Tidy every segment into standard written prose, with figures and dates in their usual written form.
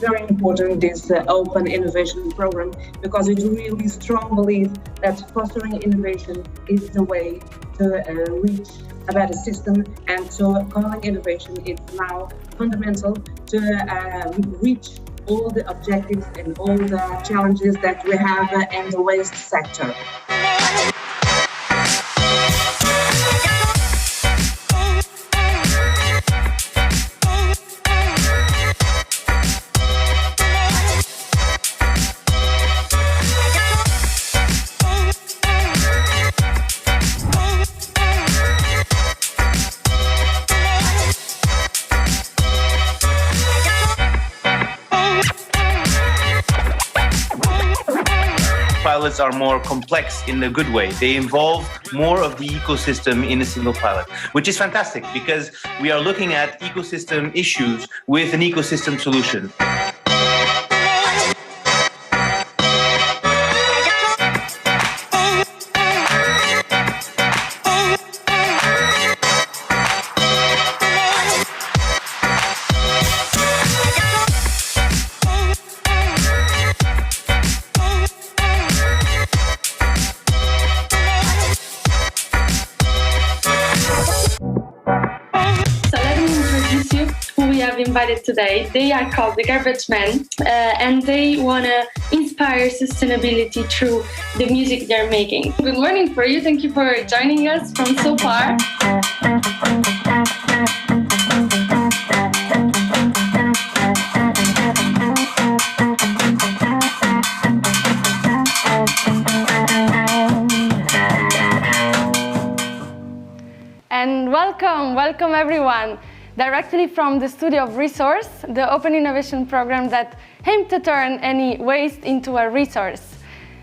very important, this open innovation program, because we do really strong believe that fostering innovation is the way to reach a better system, and so calling innovation is now fundamental to reach all the objectives and all the challenges that we have in the waste sector. Pilots are more complex in a good way. They involve more of the ecosystem in a single pilot, which is fantastic because we are looking at ecosystem issues with an ecosystem solution. Invited today. They are called the Garbage Men, and they want to inspire sustainability through the music they're making. Good morning for you. Thank you for joining us from so far. And welcome everyone. Directly from the studio of Resource, the open innovation program that aims to turn any waste into a resource.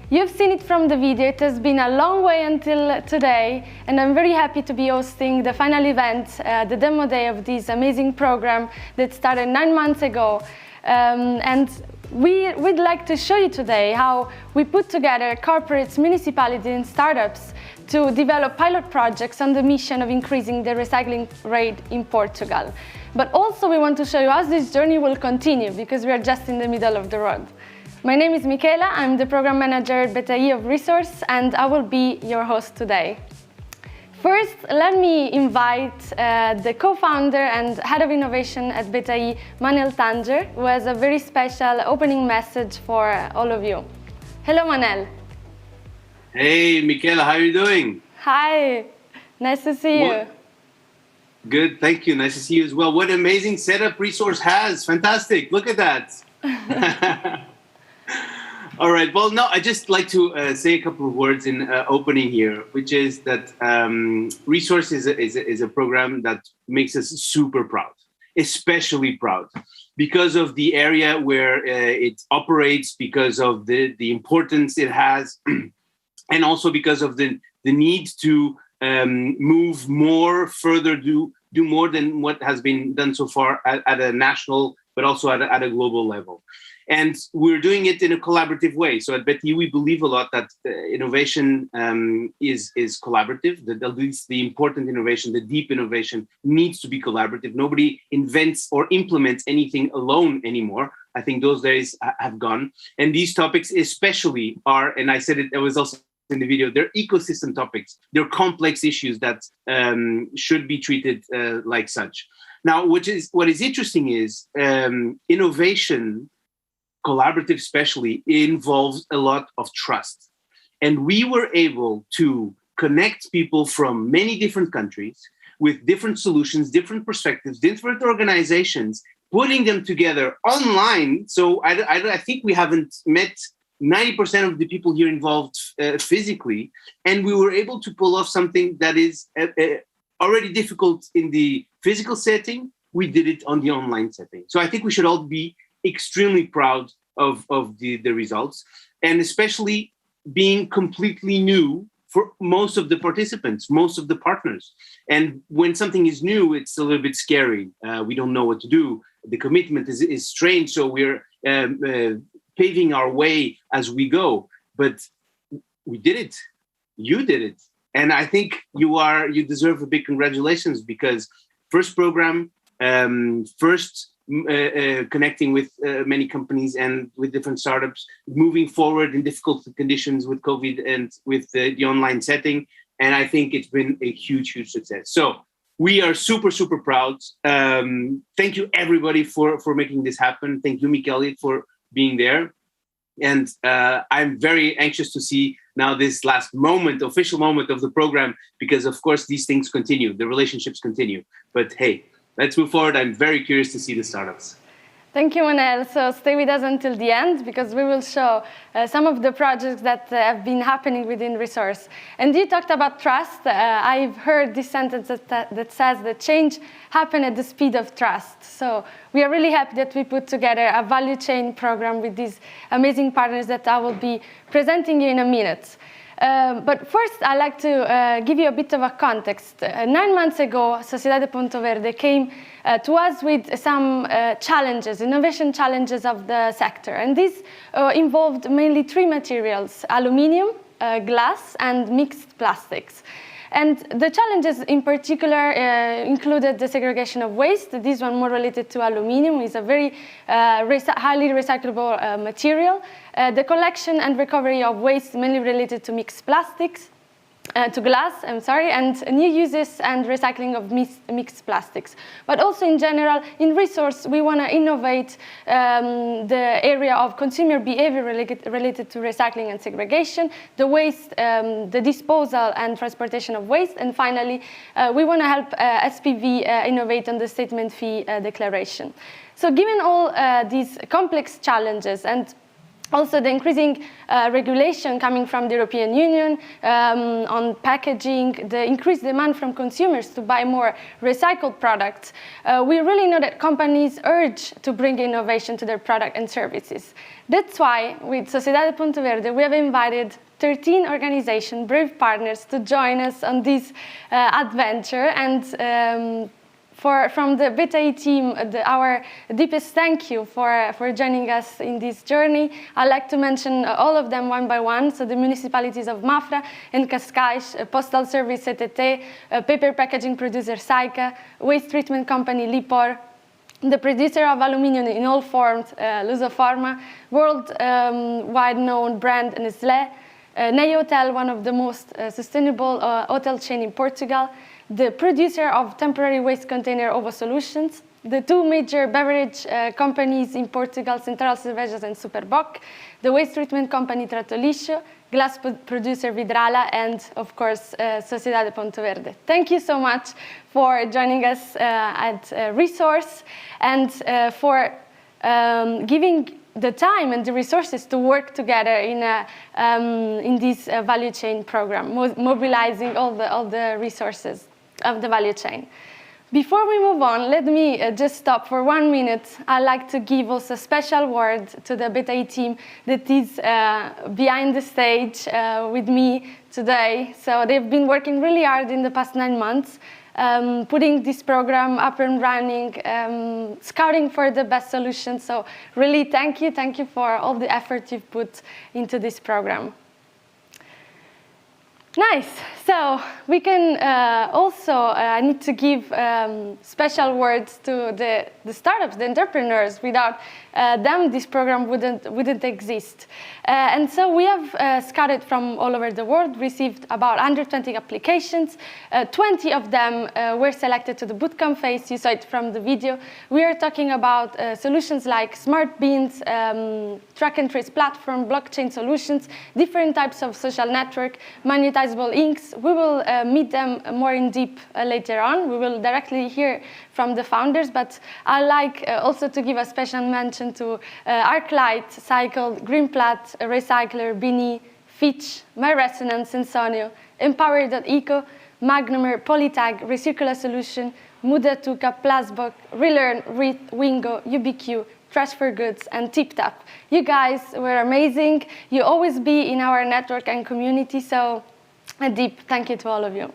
You've seen it from the video. It has been a long way until today, and I'm very happy to be hosting the final event, the demo day of this amazing program that started 9 months ago. And we'd like to show you today how we put together corporates, municipalities, and startups to develop pilot projects on the mission of increasing the recycling rate in Portugal. But also we want to show you how this journey will continue, because we are just in the middle of the road. My name is Michela, I'm the program manager at BTI of Resource, and I will be your host today. First, let me invite the co-founder and head of innovation at BTI, Manel Tanger, who has a very special opening message for all of you. Hello, Manel. Hey, Michela, how are you doing? Hi, nice to see you. Good, thank you. Nice to see you as well. What an amazing setup Resource has. Fantastic. Look at that. All right. Well, no, I'd just like to say a couple of words in opening here, which is that Resource is a program that makes us super proud, especially proud, because of the area where it operates, because of the importance it has, and also because of the need to move more, further, do more than what has been done so far at a national, but also at a global level. And we're doing it in a collaborative way. So at BTI, we believe a lot that innovation is collaborative, that at least the important innovation, the deep innovation needs to be collaborative. Nobody invents or implements anything alone anymore. I think those days have gone. And these topics especially are, and I said it was also in the video, they're ecosystem topics. They're complex issues that should be treated like such. Now, what is interesting is innovation, collaborative especially, involves a lot of trust. And we were able to connect people from many different countries with different solutions, different perspectives, different organizations, putting them together online. So I think we haven't met 90% of the people here involved physically, and we were able to pull off something that is already difficult in the physical setting. We did it on the online setting. So I think we should all be extremely proud of the results, and especially being completely new for most of the participants, most of the partners. And when something is new, it's a little bit scary. We don't know what to do. The commitment is strange, so we're paving our way as we go. But we did it. You did it. And I think you deserve a big congratulations, because first program, first connecting with many companies and with different startups, moving forward in difficult conditions with COVID and with the online setting. And I think it's been a huge, huge success. So we are super, super proud. Thank you, everybody, for making this happen. Thank you, Michele, for being there. And I'm very anxious to see now this last moment, official moment of the program, because, of course, these things continue. The relationships continue. But, hey, let's move forward. I'm very curious to see the startups. Thank you, Manel. So stay with us until the end, because we will show some of the projects that have been happening within Resource. And you talked about trust. I've heard this sentence that says that change happens at the speed of trust. So we are really happy that we put together a value chain program with these amazing partners that I will be presenting you in a minute. But first, I'd like to give you a bit of a context. 9 months ago, Sociedade Ponto Verde came to us with some challenges, innovation challenges of the sector. And these involved mainly 3 materials: aluminium, glass, and mixed plastics. And the challenges in particular included the segregation of waste. This one more related to aluminium, is a very highly recyclable material. The collection and recovery of waste mainly related to mixed plastics, to glass, and new uses and recycling of mixed plastics. But also in general, in Resource, we want to innovate the area of consumer behavior related to recycling and segregation, the waste, the disposal and transportation of waste, and finally, we want to help SPV innovate on the statement fee declaration. So given all these complex challenges and also the increasing regulation coming from the European Union on packaging, the increased demand from consumers to buy more recycled products, we really know that companies urge to bring innovation to their product and services. That's why with Sociedade Ponto Verde, we have invited 13 organizations, brave partners, to join us on this adventure. And from the BETA team, our deepest thank you for joining us in this journey. I'd like to mention all of them one by one. So the municipalities of Mafra and Cascais, Postal Service CTT, paper packaging producer Saika, waste treatment company Lipor, the producer of aluminium in all forms, Lusoforma, worldwide known brand Nestlé, Ney Hotel, one of the most sustainable hotel chain in Portugal, the producer of temporary waste container Ovo Solutions, the 2 major beverage companies in Portugal, Central Cervejas and Superboc, the waste treatment company Trato Lixo, glass producer Vidrala, and of course, Sociedade Ponto Verde. Thank you so much for joining us at Resource and for giving the time and the resources to work together in this value chain program, mobilizing all the resources of the value chain. Before we move on, let me just stop for 1 minute. I'd like to give also a special word to the BETA team that is behind the stage with me today. So they've been working really hard in the past 9 months, putting this program up and running, scouting for the best solutions. So really thank you for all the effort you've put into this program. Nice. So we can also, I need to give special words to the startups, the entrepreneurs. Without them, this program wouldn't exist. And so we have scouted from all over the world, received about 120 applications. 20 of them were selected to the bootcamp phase. You saw it from the video. We are talking about solutions like smart bins, track and trace platform, blockchain solutions, different types of social network, monetizable inks. We will meet them more in deep later on. We will directly hear from the founders, but I'd like also to give a special mention to Arclight, Cycle, Greenplat, Recycler, Bini, Fitch, MyResonance, Sensonio, Empower.eco, Magnumer, Polytag, Recircula Solution, Muda Tuca, Plasboc, Relearn, Wingo, UBQ, Trash for Goods, and TipTap. You guys were amazing. You always be in our network and community, so a deep thank you to all of you.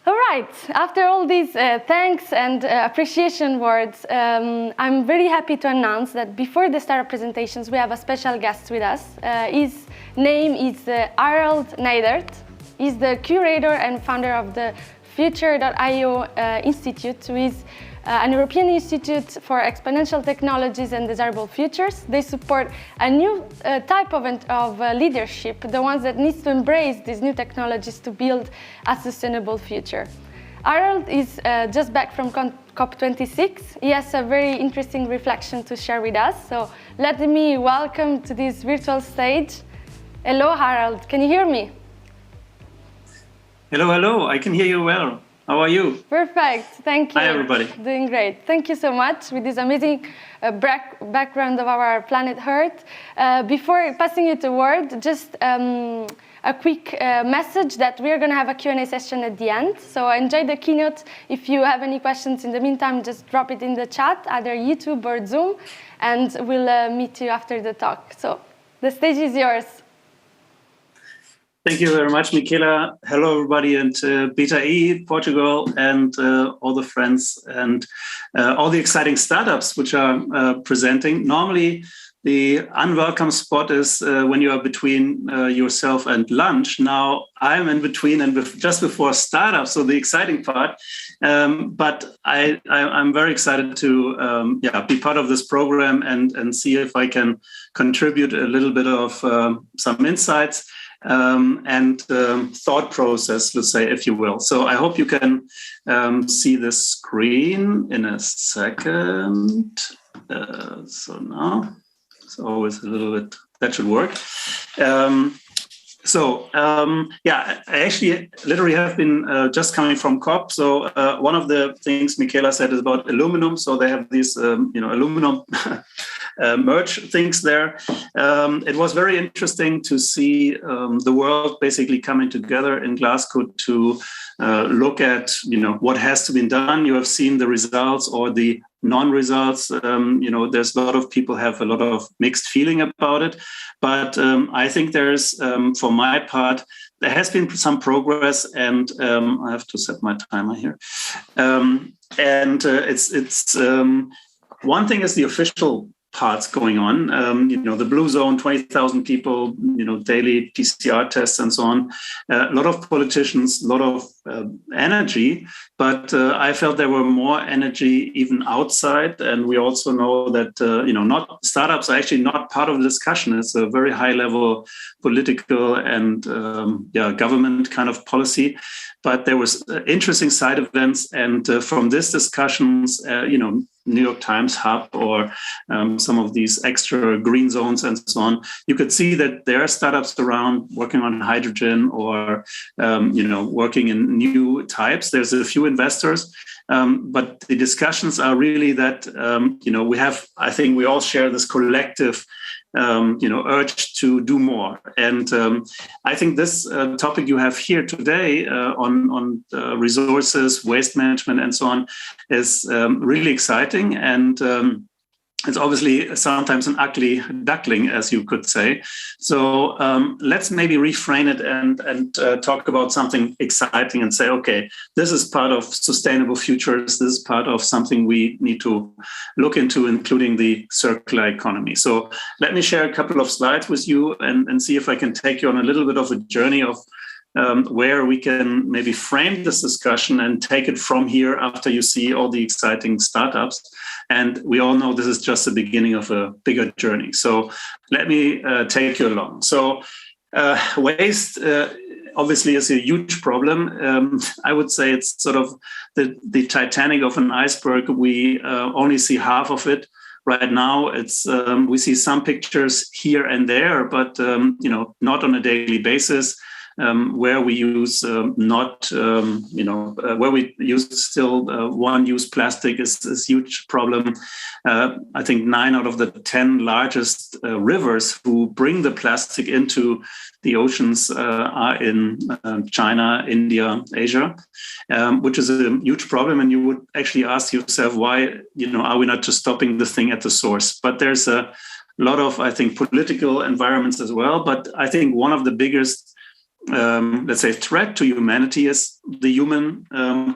All right, after all these thanks and appreciation words, I'm very happy to announce that before the startup presentations, we have a special guest with us. His name is Harald Neidert. He's the curator and founder of the Future.io Institute, who is an European Institute for Exponential Technologies and Desirable Futures. They support a new type of leadership, the ones that needs to embrace these new technologies to build a sustainable future. Harold is just back from COP26. He has a very interesting reflection to share with us. So let me welcome to this virtual stage. Hello, Harold. Can you hear me? Hello, hello. I can hear you well. How are you? Perfect. Thank you. Hi, everybody. Doing great. Thank you so much with this amazing background of our planet Earth. Before passing you the word, just a quick message that we're going to have a Q&A session at the end. So enjoy the keynote. If you have any questions in the meantime, just drop it in the chat, either YouTube or Zoom, and we'll meet you after the talk. So the stage is yours. Thank you very much, Michaela. Hello, everybody, and Beta E, Portugal, and all the friends and all the exciting startups which are presenting. Normally, the unwelcome spot is when you are between yourself and lunch. Now I'm in between and just before startup, so the exciting part. But I'm very excited to be part of this program and see if I can contribute a little bit of some insights and thought process, let's say, if you will. So I hope you can see the screen in a second. So now. It's always a little bit, that should work. I actually literally have been just coming from COP. So one of the things Michaela said is about aluminum. So they have these, aluminum merge things there. It was very interesting to see the world basically coming together in Glasgow to look at, what has to be done. You have seen the results or the non-results. There's a lot of people have a lot of mixed feeling about it. But I think there's, for my part, there has been some progress, and I have to set my timer here. It's one thing is the official parts going on, the blue zone, 20,000 people, daily PCR tests and so on. A lot of politicians, a lot of energy, but I felt there were more energy even outside. And we also know that, not startups are actually not part of the discussion. It's a very high level political and government kind of policy. But there was interesting side events. And from these discussions, New York Times Hub or some of these extra green zones and so on, you could see that there are startups around working on hydrogen or, working in new types. There's a few investors, but the discussions are really that, I think we all share this collective urge to do more. And I think this topic you have here today on resources, waste management, and so on is really exciting. And it's obviously sometimes an ugly duckling, as you could say. So let's maybe reframe it and talk about something exciting and say, okay, this is part of sustainable futures. This is part of something we need to look into, including the circular economy. So let me share a couple of slides with you and see if I can take you on a little bit of a journey of where we can maybe frame this discussion and take it from here after you see all the exciting startups. And we all know this is just the beginning of a bigger journey. So let me take you along. So waste obviously is a huge problem. I would say it's sort of the Titanic of an iceberg. We only see half of it. Right now, it's we see some pictures here and there, but not on a daily basis. Where we use where we use still one-use plastic is a huge problem. I think 9 out of the 10 largest rivers who bring the plastic into the oceans are in China, India, Asia, which is a huge problem. And you would actually ask yourself, why, are we not just stopping the thing at the source? But there's a lot of, I think, political environments as well. But I think one of the biggest let's say, threat to humanity is the human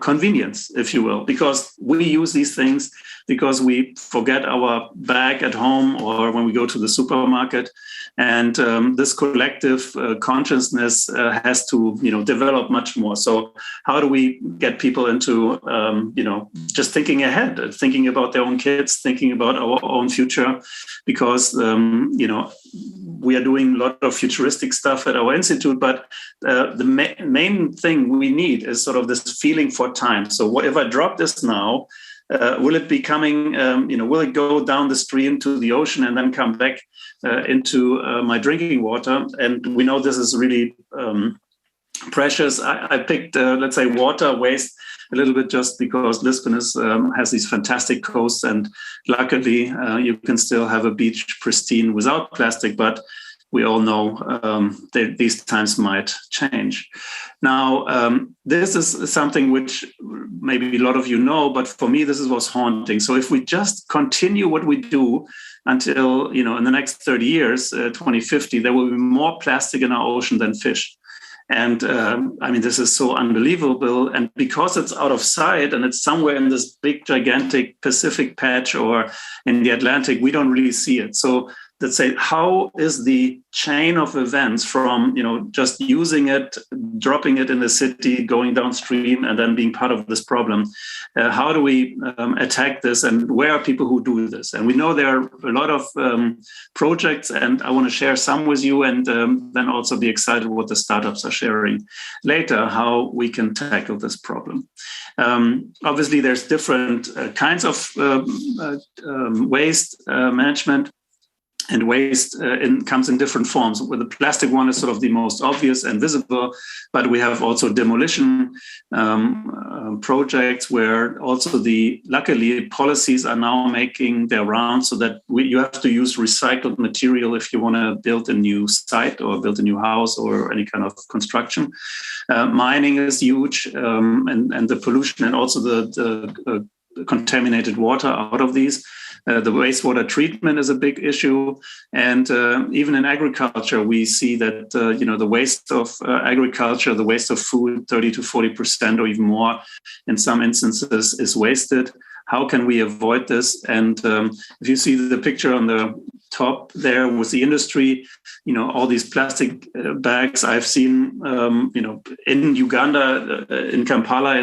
convenience, if you will, because we use these things because we forget our bag at home or when we go to the supermarket. And this collective consciousness has to, develop much more. So how do we get people into, just thinking ahead, thinking about their own kids, thinking about our own future? Because, we are doing a lot of futuristic stuff at our institute, but the main thing we need is sort of this feeling for time. So what if I drop this now? Will it be coming, will it go down the stream to the ocean and then come back into my drinking water? And we know this is really precious. I picked, let's say, water waste a little bit just because Lisbon has these fantastic coasts, and luckily you can still have a beach pristine without plastic, but we all know that these times might change. Now, this is something which maybe a lot of you know, but for me, this was haunting. So if we just continue what we do until, in the next 30 years, 2050, there will be more plastic in our ocean than fish. And this is so unbelievable. And because it's out of sight and it's somewhere in this big, gigantic Pacific patch or in the Atlantic, we don't really see it. So let's say, how is the chain of events from, just using it, dropping it in the city, going downstream, and then being part of this problem? How do we attack this? And where are people who do this? And we know there are a lot of projects, and I want to share some with you, and then also be excited what the startups are sharing later, how we can tackle this problem. Obviously, there's different kinds of waste management. And waste comes in different forms. Well, the plastic one is sort of the most obvious and visible, but we have also demolition projects where also luckily policies are now making their rounds so that you have to use recycled material if you want to build a new site or build a new house or any kind of construction. Mining is huge, and the pollution and also the contaminated water out of these. The wastewater treatment is a big issue. And even in agriculture, we see that, the waste of agriculture, the waste of food, 30 to 40% or even more in some instances is wasted. How can we avoid this? And if you see the picture on the top there with the industry, all these plastic bags I've seen, in Uganda, in Kampala,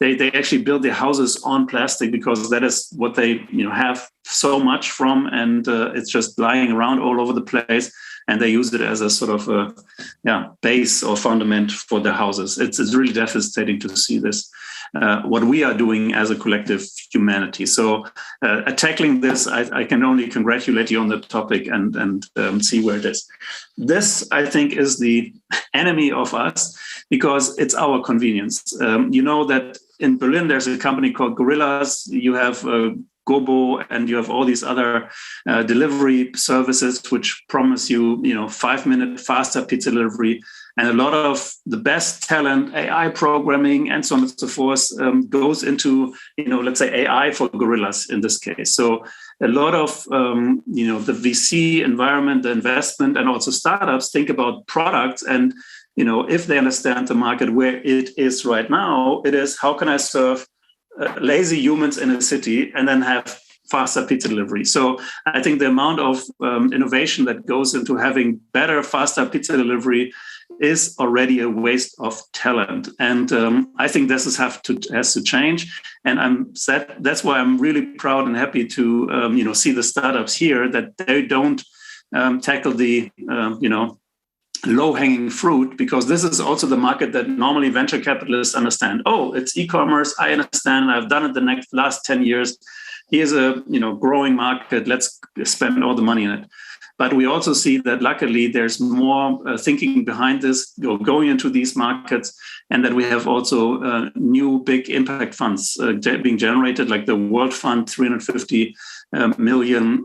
they actually build their houses on plastic because that is what they, have so much from, and it's just lying around all over the place. And they use it as a sort of base or fundament for their houses. It's really devastating to see this. What we are doing as a collective humanity. So tackling this, I can only congratulate you on the topic and see where it is. This, I think, is the enemy of us because it's our convenience. You know that in Berlin, there's a company called Gorillas. You have Gobo, and you have all these other delivery services which promise you, 5-minute faster pizza delivery. And a lot of the best talent, AI programming, and so on and so forth, goes into, let's say AI for Gorillas in this case. So a lot of, the VC environment, the investment, and also startups think about products. And, if they understand the market where it is right now, it is how can I serve lazy humans in a city and then have faster pizza delivery. So I think the amount of innovation that goes into having better, faster pizza delivery is already a waste of talent. And I think this has to change. And that's why I'm really proud and happy to see the startups here, that they don't tackle the low-hanging fruit, because this is also the market that normally venture capitalists understand. Oh, it's e-commerce. I understand. I've done it the last 10 years. Here's a growing market. Let's spend all the money in it. But we also see that luckily there's more thinking behind this, going into these markets, and that we have also new big impact funds being generated, like the World Fund, 350 million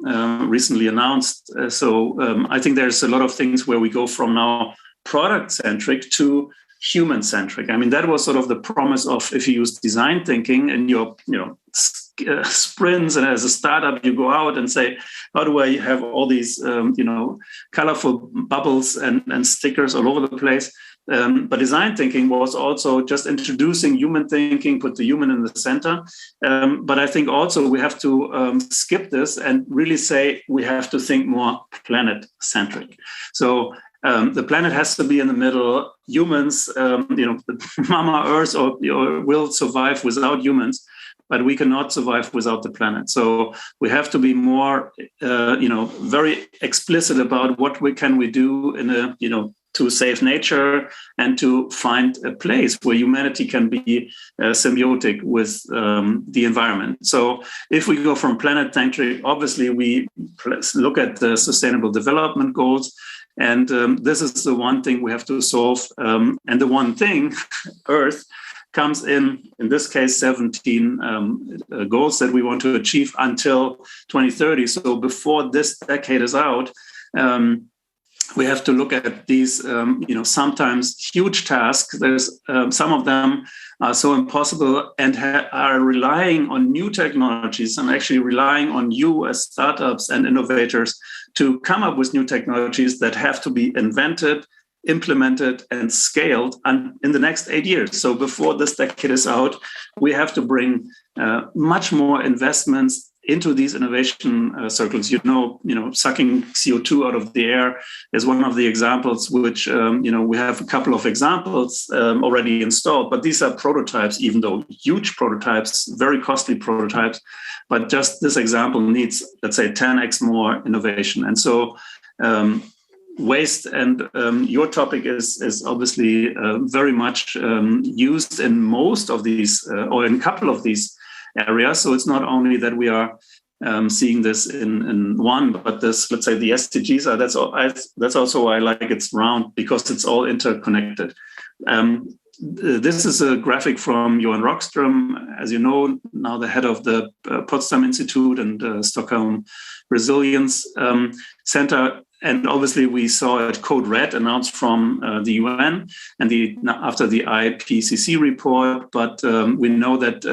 recently announced. So I think there's a lot of things where we go from now product-centric to human-centric. I mean, that was sort of the promise of if you use design thinking and you're sprints, and as a startup, you go out and say, how do I have all these, colorful bubbles and stickers all over the place? But design thinking was also just introducing human thinking, put the human in the center. But I think also we have to skip this and really say we have to think more planet-centric. So the planet has to be in the middle. Humans, Mama Earth will survive without humans, but we cannot survive without the planet. So we have to be more, very explicit about what we do to save nature and to find a place where humanity can be symbiotic with the environment. So if we go from planet-centric, obviously we look at the Sustainable Development Goals. And this is the one thing we have to solve. And the one thing, Earth, comes in this case, 17 goals that we want to achieve until 2030. So before this decade is out, we have to look at these, sometimes huge tasks. There's some of them are so impossible and are relying on new technologies and actually relying on you as startups and innovators to come up with new technologies that have to be invented, implemented, and scaled in the next 8 years. So before this decade is out, we have to bring much more investments into these innovation circles. Sucking CO2 out of the air is one of the examples, which, we have a couple of examples already installed, but these are prototypes, even though huge prototypes, very costly prototypes. But just this example needs, let's say, 10x more innovation. And so waste and your topic is obviously very much used in most of these or in a couple of these areas. So it's not only that we are seeing this in one, but this, let's say, the SDGs are. That's also why I like it's round, because it's all interconnected. This is a graphic from Johan Rockström, as you know, now the head of the Potsdam Institute and Stockholm Resilience Center. And obviously, we saw it Code Red announced from the UN and after the IPCC report. But we know that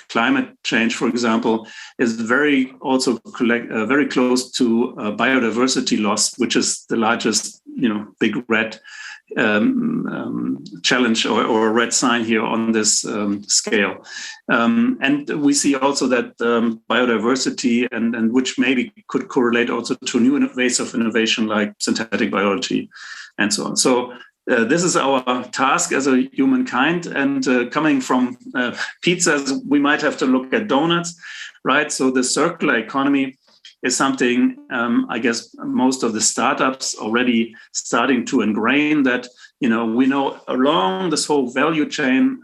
climate change, for example, is very close to biodiversity loss, which is the largest, big red challenge or red sign here on this scale. And we see also that biodiversity and which maybe could correlate also to new ways of innovation like synthetic biology and so on. So this is our task as a humankind. And coming from pizzas, we might have to look at donuts, right? So the circular economy is something, I guess, most of the startups already starting to ingrain that, we know along this whole value chain,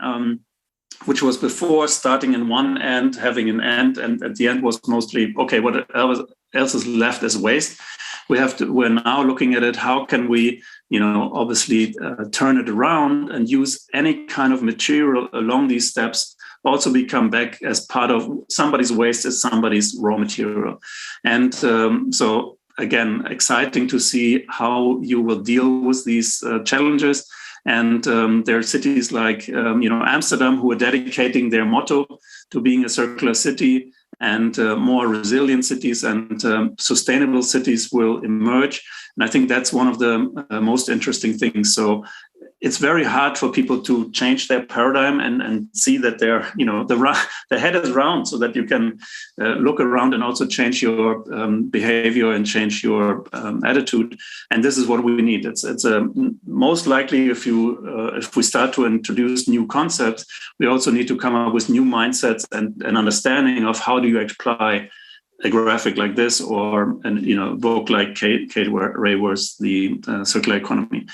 which was before starting in one end, having an end, and at the end was mostly, okay, what else is left as waste? We're now looking at it, how can we, obviously turn it around and use any kind of material along these steps, also become back as part of somebody's waste as somebody's raw material. And so again, exciting to see how you will deal with these challenges. And there are cities like, Amsterdam, who are dedicating their motto to being a circular city, and more resilient cities and sustainable cities will emerge. And I think that's one of the most interesting things. So it's very hard for people to change their paradigm and see that they're, the head is round, so that you can look around and also change your behavior and change your attitude. And this is what we need. It's most likely if we start to introduce new concepts, we also need to come up with new mindsets and an understanding of how do you apply a graphic like this or a book like Kate Raworth's The Circular Economy.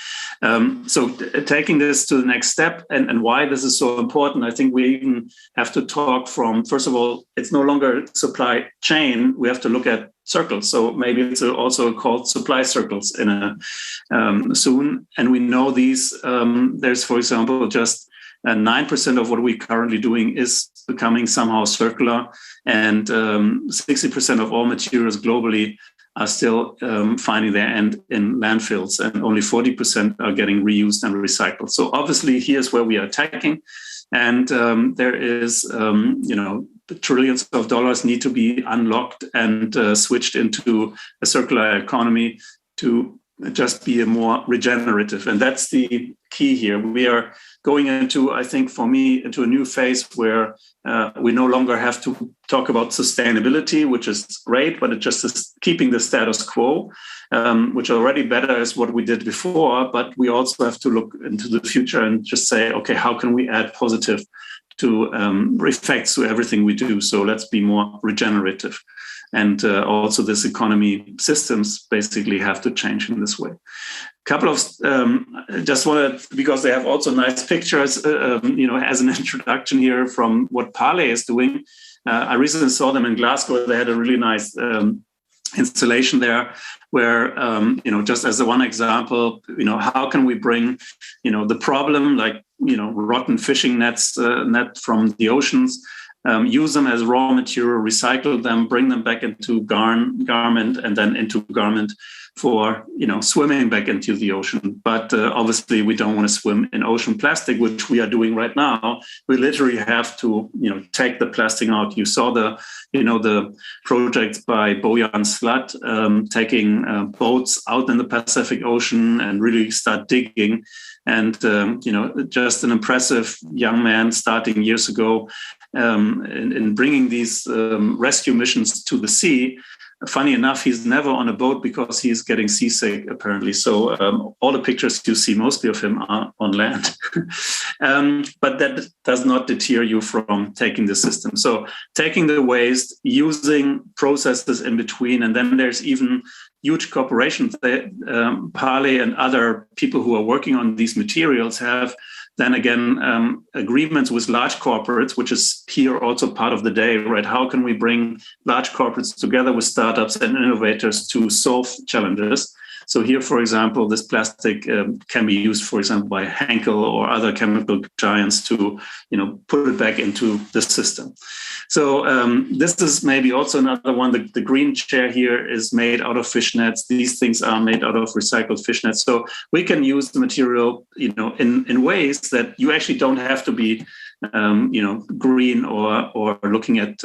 So taking this to the next step and why this is so important, I think we even have to talk from, first of all, it's no longer supply chain. We have to look at circles. So maybe it's also called supply circles soon. And we know these, there's, for example, just 9% of what we're currently doing is becoming somehow circular, and 60% of all materials globally are still finding their end in landfills, and only 40% are getting reused and recycled. So obviously, here's where we are attacking, and there is, trillions of dollars need to be unlocked and switched into a circular economy to just be a more regenerative. And that's the key here. We are going into, I think, for me, into a new phase where we no longer have to talk about sustainability, which is great, but it just is keeping the status quo, which already better is what we did before. But we also have to look into the future and just say, okay, how can we add positive to effects to everything we do? So let's be more regenerative. And also this economy systems basically have to change in this way. Couple of just wanted, because they have also nice pictures, as an introduction here from what Parley is doing. I recently saw them in Glasgow. They had a really nice installation there where, just as a one example, how can we bring, the problem like, rotten fishing net from the oceans, use them as raw material, recycle them, bring them back into garment, and then into garment for swimming back into the ocean. But obviously we don't want to swim in ocean plastic, which we are doing right now. We literally have to take the plastic out. You saw the project by Bojan Slat, taking boats out in the Pacific Ocean and really start digging. And just an impressive young man starting years ago in bringing these rescue missions to the sea. Funny enough, he's never on a boat because he's getting seasick, apparently. So all the pictures you see, mostly of him, are on land. But that does not deter you from taking the system. So taking the waste, using processes in between, and then there's even huge corporations. Parley and other people who are working on these materials have then again, agreements with large corporates, which is here also part of the day, right? How can we bring large corporates together with startups and innovators to solve challenges? So here, for example, this plastic can be used, for example, by Henkel or other chemical giants to, put it back into the system. So this is maybe also another one. The green chair here is made out of fish nets. These things are made out of recycled fish nets. So we can use the material, in ways that you actually don't have to be, green or looking at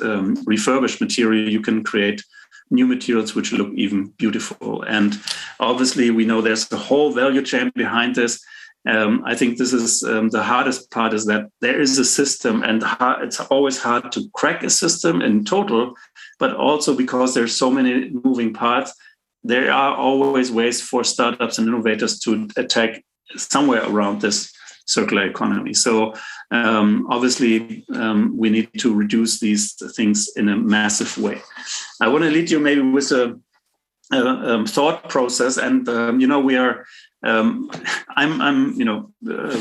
refurbished material. You can create new materials which look even beautiful. And obviously, we know there's a whole value chain behind this. I think this is the hardest part, is that there is a system, and it's always hard to crack a system in total, but also because there's so many moving parts, there are always ways for startups and innovators to attack somewhere around this circular economy. So obviously, we need to reduce these things in a massive way. I want to lead you maybe with a thought process, and we are. I'm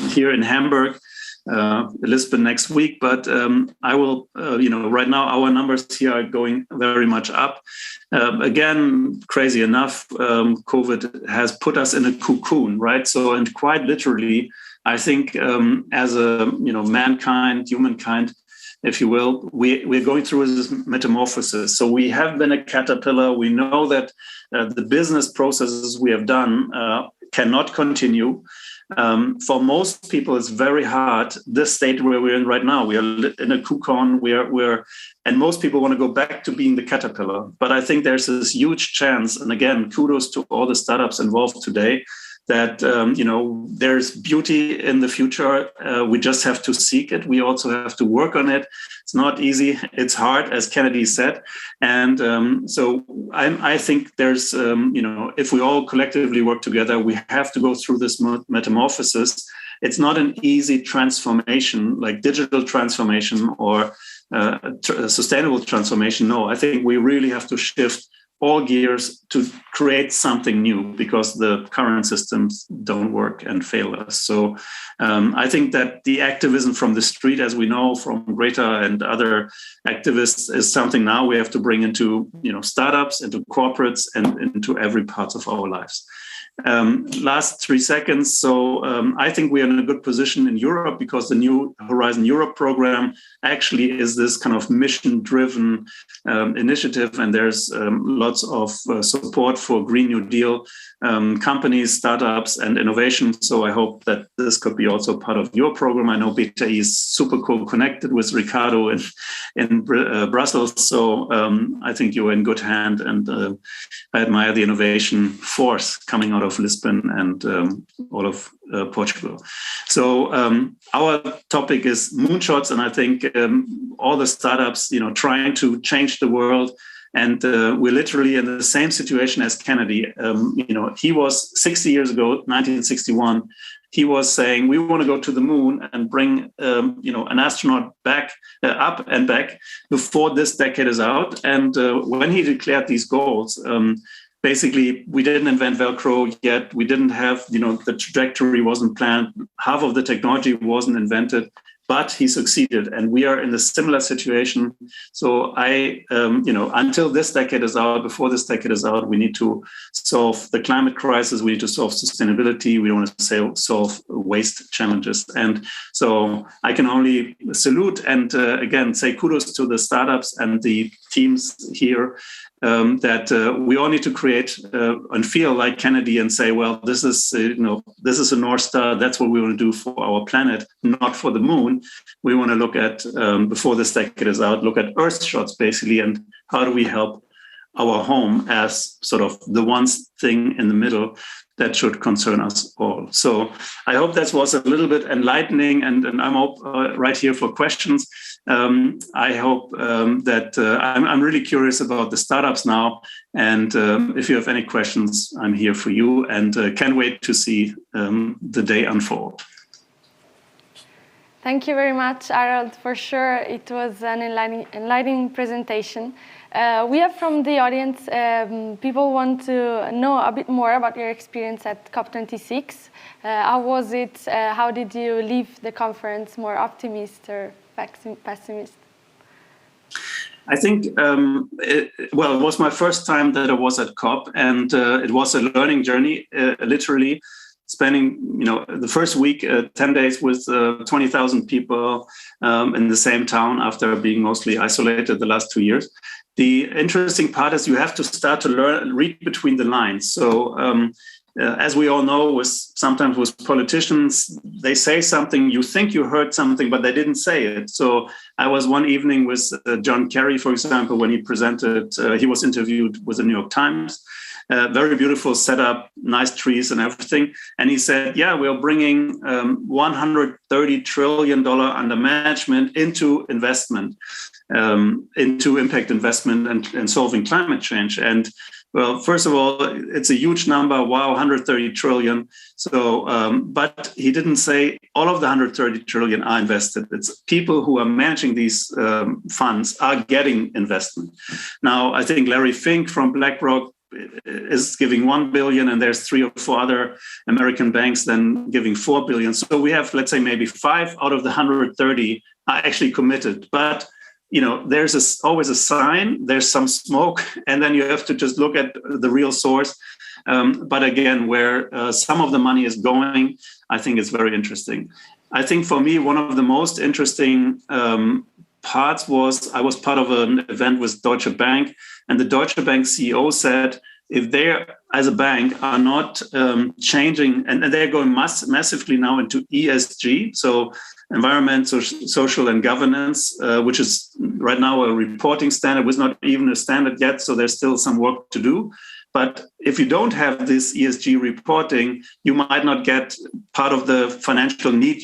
here in Hamburg, Lisbon next week, but I will, right now our numbers here are going very much up. Again, crazy enough, COVID has put us in a cocoon, right? So, and quite literally, I think as a humankind, if you will, we're going through this metamorphosis. So we have been a caterpillar. We know that the business processes we have done cannot continue. For most people, it's very hard. This state where we're in right now, we are in a cocoon. And most people want to go back to being the caterpillar. But I think there's this huge chance. And again, kudos to all the startups involved today, that there's beauty in the future. We just have to seek it. We also have to work on it. It's not easy. It's hard, as Kennedy said. And so I think there's, if we all collectively work together, we have to go through this metamorphosis. It's not an easy transformation, like digital transformation or sustainable transformation. No, I think we really have to shift all gears to create something new, because the current systems don't work and fail us. So I think that the activism from the street, as we know from Greta and other activists, is something now we have to bring into startups, into corporates, and into every part of our lives. Last 3 seconds. So I think we are in a good position in Europe because the new Horizon Europe program actually is this kind of mission-driven initiative, and there's lots of support for Green New Deal companies, startups, and innovation. So I hope that this could be also part of your program. I know BTI is super connected with Ricardo in Brussels. So I think you're in good hand, and I admire the innovation force coming out of Lisbon and all of Portugal. So our topic is moonshots, and I think all the startups, trying to change the world. And we're literally in the same situation as Kennedy. He was 60 years ago, 1961. He was saying, we want to go to the moon and bring, an astronaut back, up and back before this decade is out. And when he declared these goals, basically, we didn't invent Velcro yet. We didn't have, the trajectory wasn't planned. Half of the technology wasn't invented. But he succeeded, and we are in a similar situation. So until this decade is out, before this decade is out, we need to solve the climate crisis. We need to solve sustainability. We want to solve waste challenges. And so I can only salute and again say kudos to the startups and the teams here. That we all need to create and feel like Kennedy and say, well, this is a North Star. That's what we want to do for our planet, not for the moon. We want to look at, before this decade is out, look at Earthshots basically, and how do we help our home as sort of the one thing in the middle that should concern us all. So I hope that was a little bit enlightening, and I'm right here for questions. I hope that I'm really curious about the startups now. And if you have any questions, I'm here for you, and can't wait to see the day unfold. Thank you very much, Harold. For sure, it was an enlightening presentation. We have from the audience, people want to know a bit more about your experience at COP26. How was it? How did you leave the conference? More optimist or pessimist? I think, it was my first time that I was at COP, and it was a learning journey, literally. Spending, the first week, 10 days with 20,000 people in the same town after being mostly isolated the last 2 years. The interesting part is you have to start to read between the lines. So as we all know, sometimes with politicians, they say something, you think you heard something, but they didn't say it. So I was one evening with John Kerry, for example, when he presented, he was interviewed with the New York Times. Very beautiful setup, nice trees and everything. And he said, yeah, we're bringing $130 trillion under management into investment, into impact investment and solving climate change. And well, first of all, it's a huge number. Wow, 130 trillion. So, but he didn't say all of the 130 trillion are invested. It's people who are managing these funds are getting investment. Now, I think Larry Fink from BlackRock is giving 1 billion, and there's 3 or 4 other American banks then giving 4 billion. So we have, let's say, maybe 5 out of the 130 are actually committed. But there's always a sign, there's some smoke, and then you have to just look at the real source. But again, where some of the money is going, I think it's very interesting. I think for me, one of the most interesting parts was I was part of an event with Deutsche Bank, and the Deutsche Bank CEO said, if they, as a bank, are not changing, and they're going massively now into ESG, so environment, social and governance, which is right now a reporting standard, was not even a standard yet, so there's still some work to do. But if you don't have this ESG reporting, you might not get part of the financial need,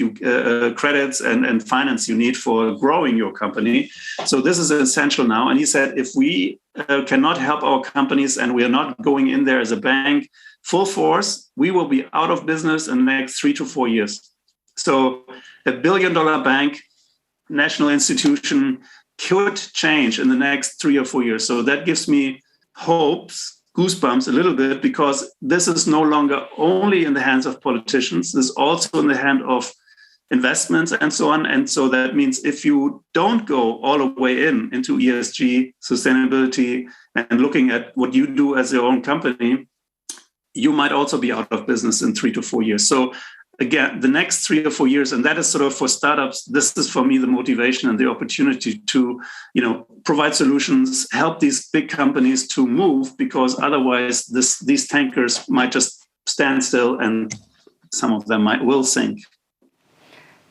credits and finance you need for growing your company. So this is essential now. And he said, if we cannot help our companies and we are not going in there as a bank full force, we will be out of business in the next 3 to 4 years. So $1 billion bank, national institution could change in the next 3 or 4 years. So that gives me goosebumps a little bit, because this is no longer only in the hands of politicians. This is also in the hand of investments and so on. And so that means if you don't go all the way into ESG, sustainability, and looking at what you do as your own company, you might also be out of business in 3 to 4 years. So again, the next 3 or 4 years, and that is sort of for startups, this is for me the motivation and the opportunity to, provide solutions, help these big companies to move, because otherwise these tankers might just stand still and some of them will sink.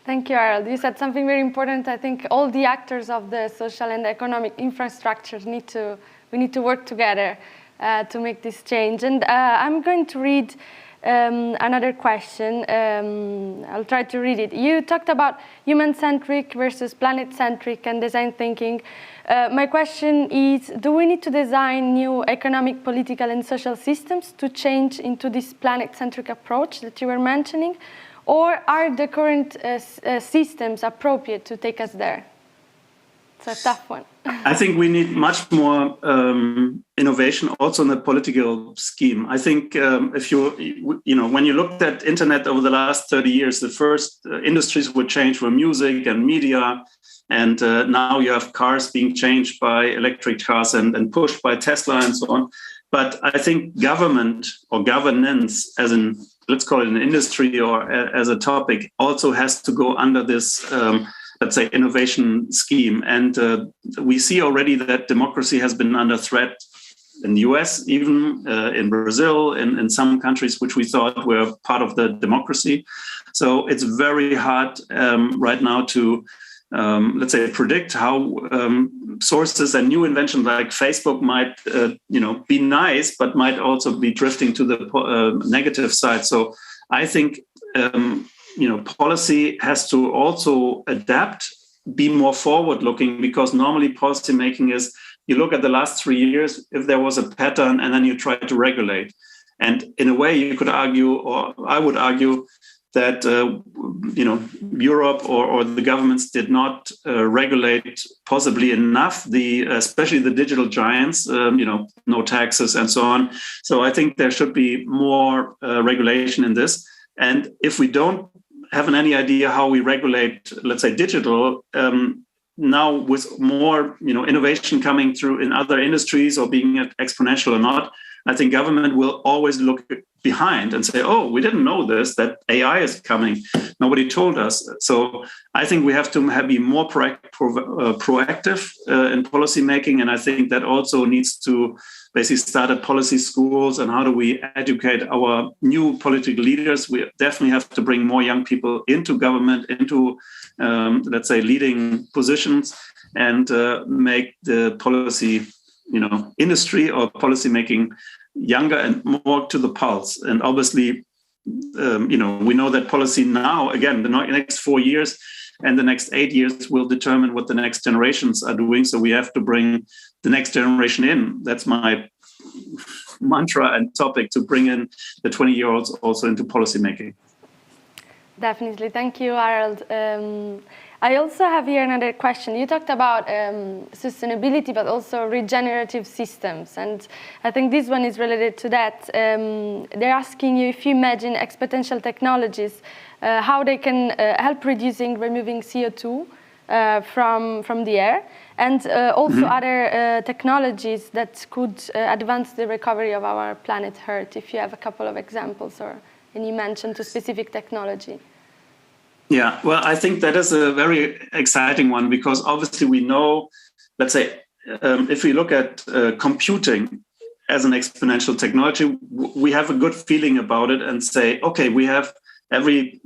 Thank you, Harald. You said something very important. I think all the actors of the social and economic infrastructures we need to work together to make this change. And I'm going to read another question. I'll try to read it. You talked about human-centric versus planet-centric and design thinking. My question is, do we need to design new economic, political, and social systems to change into this planet-centric approach that you were mentioning? Or are the current systems appropriate to take us there? It's a tough one. I think we need much more innovation also in the political scheme. I think if when you looked at internet over the last 30 years, the first industries were changed were music and media. And now you have cars being changed by electric cars and pushed by Tesla and so on. But I think government or governance, as in, let's call it an industry or as a topic, also has to go under this let's say, innovation scheme. And we see already that democracy has been under threat in the US, even in Brazil, in some countries which we thought were part of the democracy. So it's very hard right now to, let's say, predict how sources and new inventions like Facebook might, be nice, but might also be drifting to the negative side. So I think policy has to also adapt, be more forward-looking, because normally policy making is you look at the last 3 years, if there was a pattern, and then you try to regulate. And in a way, you could argue, or I would argue, that Europe or the governments did not regulate possibly enough, especially the digital giants, no taxes and so on. So I think there should be more regulation in this. And if we don't have any idea how we regulate, let's say, digital, now with more innovation coming through in other industries or being exponential or not, I think government will always look behind and say, oh, we didn't know this, that AI is coming. Nobody told us. So I think we have to be more proactive in policy making. And I think that also needs to basically start at policy schools. And how do we educate our new political leaders? We definitely have to bring more young people into government, into, let's say, leading positions, and make the policy industry or policy making younger and more to the pulse. And obviously, we know that policy now, again, the next 4 years and the next 8 years will determine what the next generations are doing. So we have to bring the next generation in. That's my mantra and topic, to bring in the 20-year-olds also into policy making. Definitely. Thank you, Harald. I also have here another question. You talked about sustainability, but also regenerative systems. And I think this one is related to that. They're asking you if you imagine exponential technologies, how they can help removing CO2 from the air, and also other technologies that could advance the recovery of our planet Earth. If you have a couple of examples, and you mentioned to specific technology. Yeah, well, I think that is a very exciting one, because obviously we know, let's say, if we look at computing as an exponential technology, we have a good feeling about it and say, okay, we have every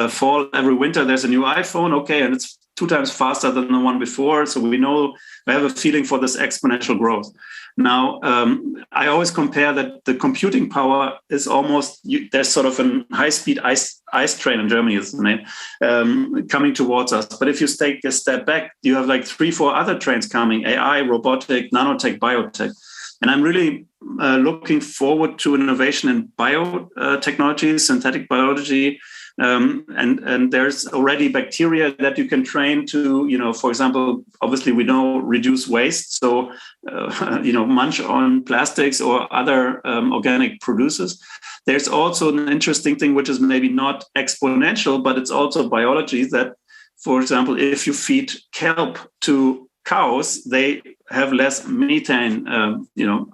fall, every winter, there's a new iPhone, okay, and it's 2 times faster than the one before. So we know, we have a feeling for this exponential growth. Now, I always compare that the computing power is almost, there's sort of a high-speed ice train in Germany, is the name, coming towards us. But if you take a step back, you have like 3-4 other trains coming: AI, robotic, nanotech, biotech. And I'm really looking forward to innovation in biotechnology, synthetic biology. And there's already bacteria that you can train to, for example, obviously we know reduce waste. So, munch on plastics or other organic producers. There's also an interesting thing, which is maybe not exponential, but it's also biology, that, for example, if you feed kelp to cows, they have less methane,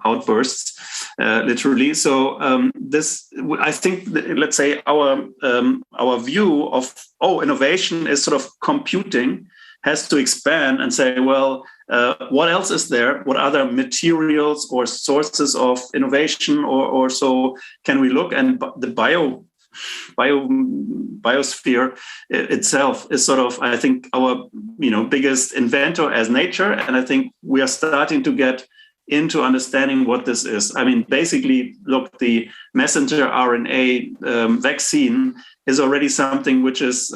outbursts. literally. So I think, let's say our view of innovation is sort of computing has to expand and say, well, what else is there? What other materials or sources of innovation or so can we look? And the biosphere itself is sort of, I think, our biggest inventor as nature. And I think we are starting to get into understanding what this is. I mean, basically, look, the messenger RNA vaccine is already something which is,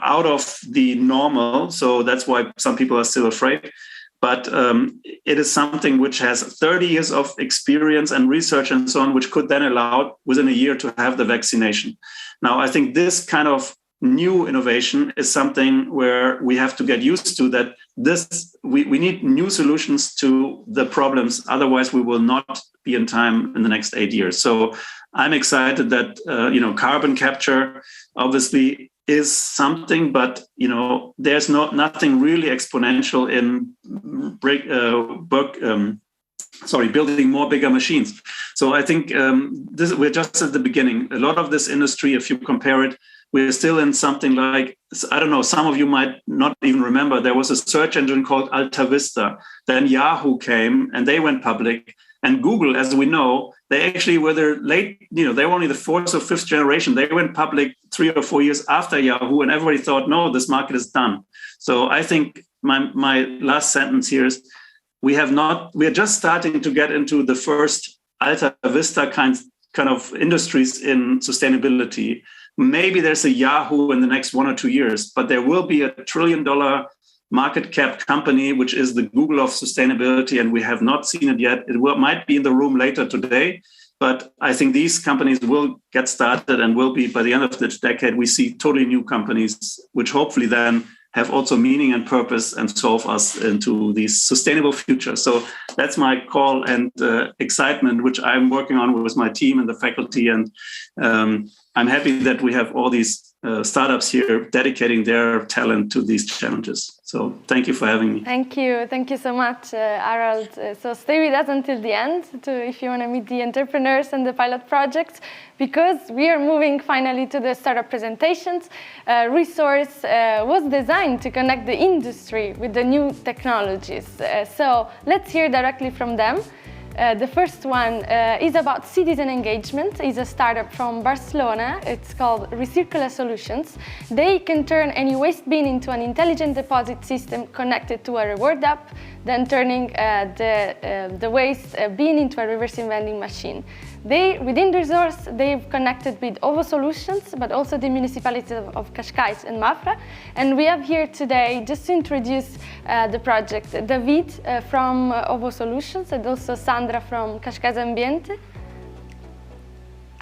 out of the normal. So that's why some people are still afraid. But it is something which has 30 years of experience and research and so on, which could then allow within a year to have the vaccination. Now, I think this kind of new innovation is something where we have to get used to that. We need new solutions to the problems. Otherwise, we will not be in time in the next 8 years. So I'm excited that, carbon capture obviously is something, but, there's nothing really exponential in building more bigger machines. So I think we're just at the beginning. A lot of this industry, if you compare it, we're still in something like, I don't know, some of you might not even remember, there was a search engine called AltaVista. Then Yahoo came and they went public. And Google, as we know, they actually were they were only the fourth or fifth generation. They went public 3 or 4 years after Yahoo, and everybody thought, no, this market is done. So I think my last sentence here is we are just starting to get into the first AltaVista kind of industries in sustainability. Maybe there's a Yahoo in the next 1 or 2 years, but there will be a $1 trillion market cap company, which is the Google of sustainability, and we have not seen it yet. Might be in the room later today, but I think these companies will get started and will be, by the end of this decade, we see totally new companies, which hopefully then have also meaning and purpose and solve us into these sustainable futures. So that's my call and excitement, which I'm working on with my team and the faculty. And I'm happy that we have all these startups here dedicating their talent to these challenges. So thank you for having me. Thank you so much, Harald. So stay with us until the end if you want to meet the entrepreneurs and the pilot projects, because we are moving finally to the startup presentations. Resource was designed to connect the industry with the new technologies. So let's hear directly from them. The first one is about citizen engagement. It's a startup from Barcelona. It's called Recircula Solutions. They can turn any waste bin into an intelligent deposit system connected to a reward app, then turning the waste bin into a reversing vending machine. Within the resource, they've connected with OVO Solutions, but also the municipalities of Cascais and Mafra. And we have here today, just to introduce the project, David from OVO Solutions and also Sandra from Cascais Ambiente.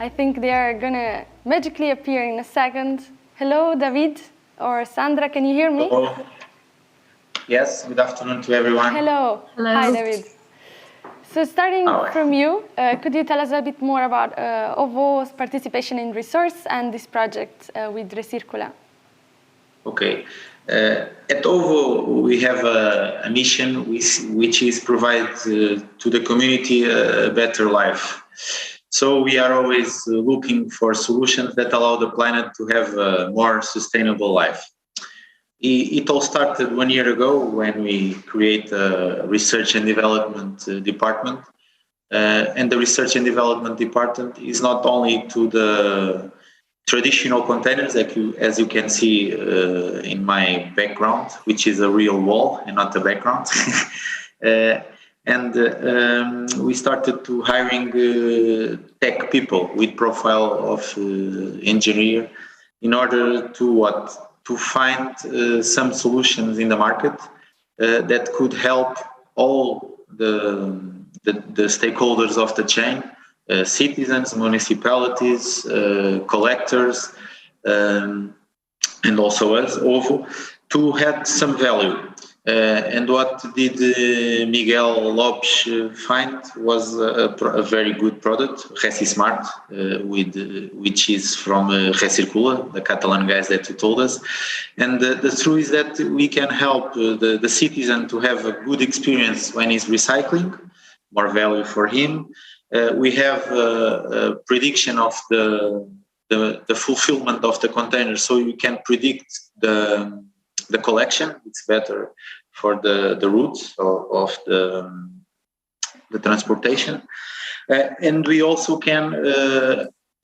I think they are going to magically appear in a second. Hello, David or Sandra, can you hear me? Hello. Yes, good afternoon to everyone. Hello. Hi, David. So starting from you, could you tell us a bit more about OVO's participation in Resource and this project with Recircula? Okay. At OVO, we have a mission which is provide to the community a better life. So we are always looking for solutions that allow the planet to have a more sustainable life. It all started 1 year ago when we create a research and development department. And the research and development department is not only to the traditional containers, as you can see in my background, which is a real wall and not a background. We started to hiring tech people with profile of engineer in order to find some solutions in the market that could help all the stakeholders of the chain, citizens, municipalities, collectors, and also us, OVO, to have some value. And what did Miguel Lopes find was a very good product, ReciSmart, which is from Recircula, the Catalan guys that you told us. And the truth is that we can help the citizen to have a good experience when he's recycling, more value for him. We have a prediction of the fulfillment of the container, so you can predict the collection. It's better for the routes of the transportation, and we also can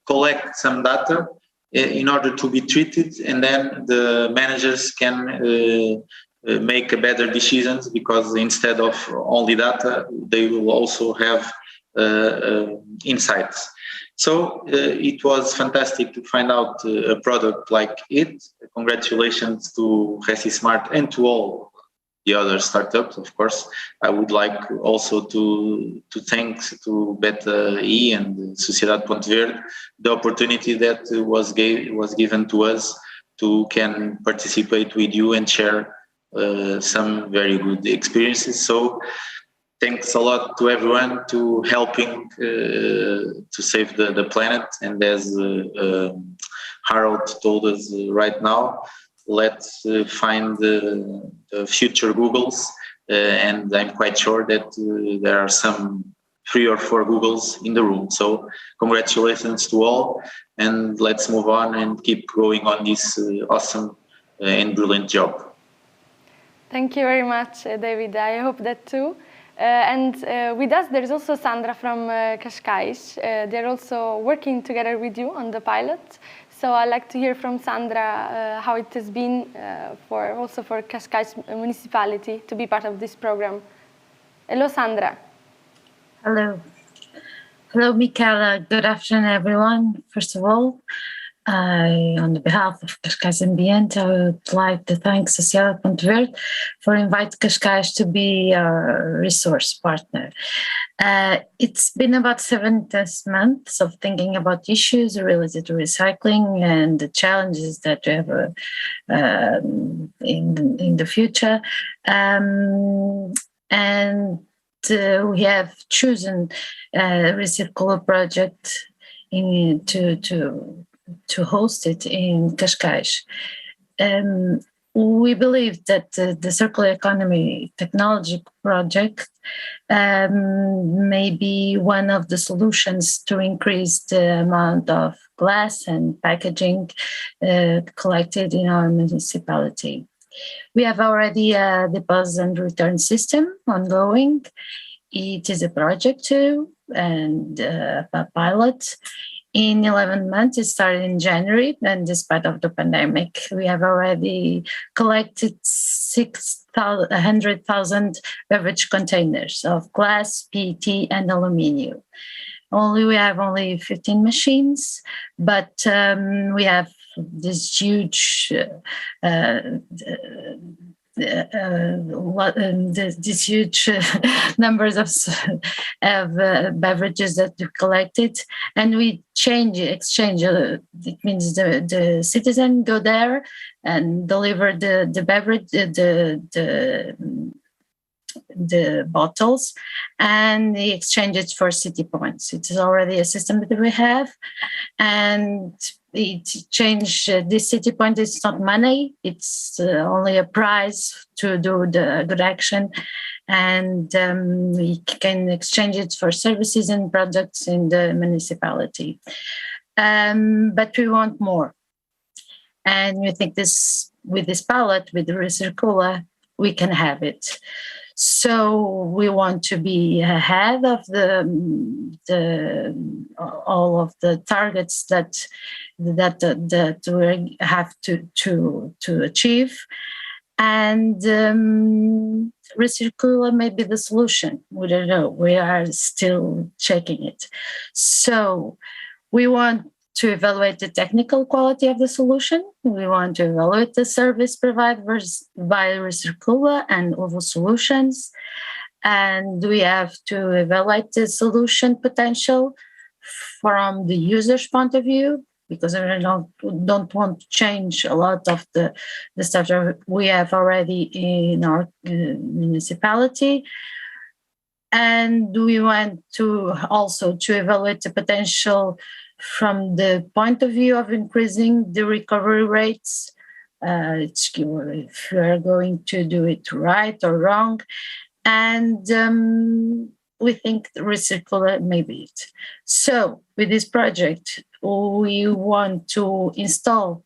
collect some data in order to be treated, and then the managers can make a better decisions, because instead of only data, they will also have insights. So it was fantastic to find out a product like it. Congratulations to ResiSmart and to all the other startups, of course. I would like also to thank to Beta-E and Sociedade Ponte Verde the opportunity that was given to us to can participate with you and share some very good experiences. So thanks a lot to everyone to helping to save the planet. And as Harold told us right now, let's find the future Googles, and I'm quite sure that there are some 3 or 4 Googles in the room. So congratulations to all, and let's move on and keep going on this awesome and brilliant job. Thank you very much, David. I hope that too. And with us, there's also Sandra from Cascais. They're also working together with you on the pilot. So I'd like to hear from Sandra how it has been for Cascais municipality to be part of this program. Hello, Sandra. Hello. Hello, Michaela. Good afternoon, everyone. First of all, on behalf of Cascais Ambiente, I would like to thank Sociedade Ponte Verde for inviting Cascais to be our resource partner. It's been about 7 months of thinking about issues related to recycling and the challenges that we have in the future. We have chosen Recircula project to host it in Cascais. We believe that the circular economy technology project may be one of the solutions to increase the amount of glass and packaging collected in our municipality. We have already a deposit and return system ongoing. It is a project too, and a pilot. In 11 months, it started in January, and despite of the pandemic, we have already collected 100,000 beverage containers of glass, PET, and aluminium. We have only 15 machines, but we have this huge these huge numbers of beverages that we collected, and we exchange. It means the citizen go there and deliver the beverage, the bottles, and they exchange it for city points. It is already a system that we have, and it change this city point is not money, it's only a prize to do the good action, and we can exchange it for services and products in the municipality. But we want more, and we think this with this pilot, with the Recircula, we can have it. So we want to be ahead of all of the targets that we have to achieve, and Recircula may be the solution. We don't know. We are still checking it. So we want to evaluate the technical quality of the solution. We want to evaluate the service provided by Recircula and Ovo Solutions. And we have to evaluate the solution potential from the user's point of view, because I don't want to change a lot of the stuff that we have already in our municipality. And we want to also to evaluate the potential from the point of view of increasing the recovery rates. If we are going to do it right or wrong. And we think Recircula may be it. So with this project, we want to install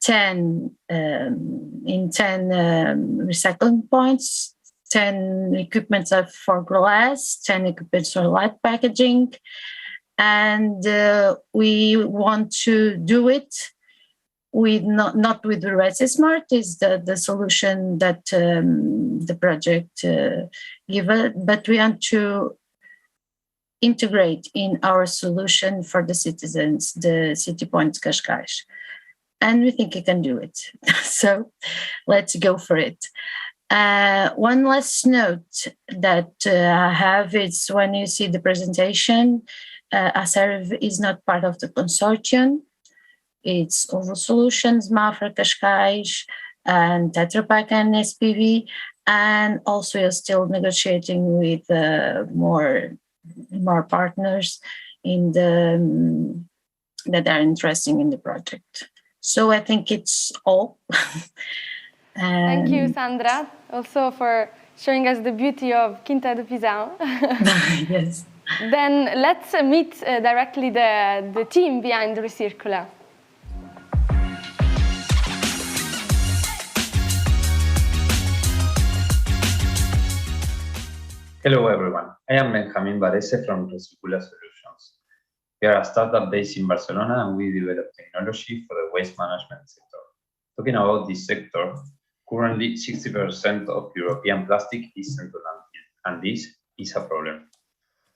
10 recycling points, 10 equipments for glass, 10 equipments for light packaging. And we want to do it with not with the ResiSmart is the solution that the project give it, but we want to integrate in our solution for the citizens, the City Points Cascais. And we think you can do it. So let's go for it. One last note that I have is when you see the presentation, Acerv is not part of the consortium. It's Ovo Solutions, Mafra, Cascais, and Tetra Pak and SPV. And also we're still negotiating with more partners in that are interested in the project. So I think it's all. Thank you, Sandra, also for showing us the beauty of Quinta do Pisão. Yes. Then let's meet directly the team behind Recircula. Hello everyone, I am Benjamin Varese from Recircula Solutions. We are a startup based in Barcelona and we develop technology for the waste management sector. Talking about this sector, currently 60% of European plastic is sent to landfill, and this is a problem.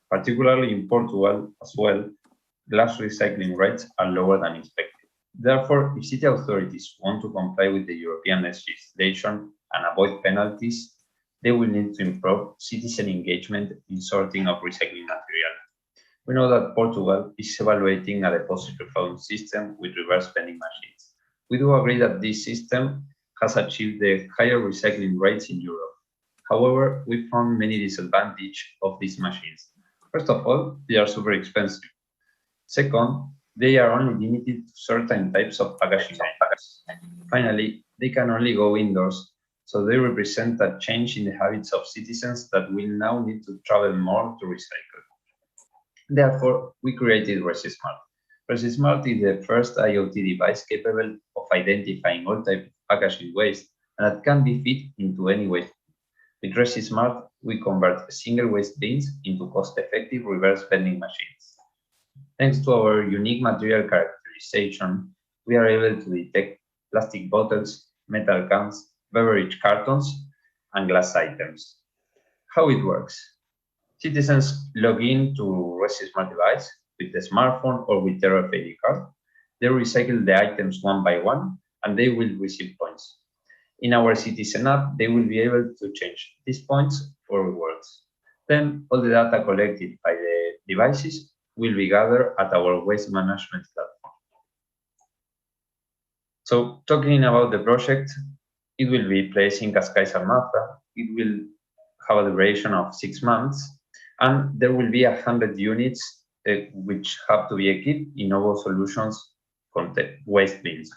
Particularly in Portugal as well, glass recycling rates are lower than expected. Therefore, if city authorities want to comply with the European legislation and avoid penalties, they will need to improve citizen engagement in sorting of recycling material. We know that Portugal is evaluating a deposit refund system with reverse vending machines. We do agree that this system has achieved the higher recycling rates in Europe. However, we found many disadvantages of these machines. First of all, they are super expensive. Second, they are only limited to certain types of packaging items. Finally, they can only go indoors, so they represent a change in the habits of citizens that will now need to travel more to recycle. Therefore, we created ResiSmart. ResiSmart is the first IoT device capable of identifying all types of packaging waste and that can be fit into any waste. With ResiSmart, we convert single waste bins into cost-effective reverse vending machines. Thanks to our unique material characterization, we are able to detect plastic bottles, metal cans, beverage cartons, and glass items. How it works? Citizens log in to ResiSmart device with the smartphone or with their RFID card. They recycle the items one by one, and they will receive points. In our citizen app, they will be able to change these points for rewards. Then all the data collected by the devices will be gathered at our waste management platform. So talking about the project, it will be placed in Cascais and Mafra. It will have a duration of 6 months, and there will be 100 units which have to be equipped in Ovo Solutions waste bins.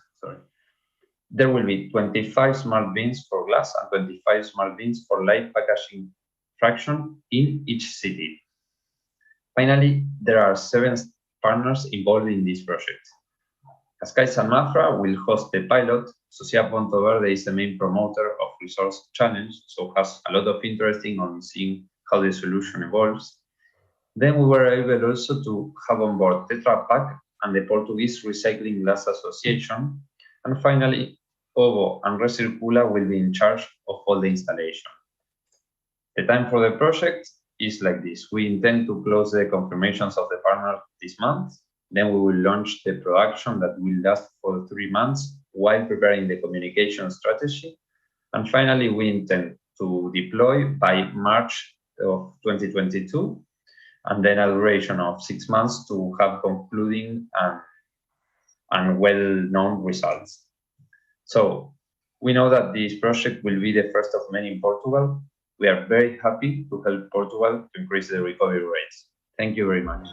There will be 25 smart bins for glass and 25 smart bins for light packaging fraction in each city. Finally, there are 7 partners involved in this project. Cascais and Mafra will host the pilot. Sociedad Ponto Verde is the main promoter of Resource Challenge, so has a lot of interest on seeing how the solution evolves. Then we were able also to have on board Tetra Pak and the Portuguese Recycling Glass Association. And finally, Ovo and Recircula will be in charge of all the installation. The time for the project is like this. We intend to close the confirmations of the partners this month. Then we will launch the production that will last for 3 months while preparing the communication strategy. And finally, we intend to deploy by March of 2022, and then a duration of 6 months to have concluding and well-known results. So we know that this project will be the first of many in Portugal. We are very happy to help Portugal to increase the recovery rates. Thank you very much.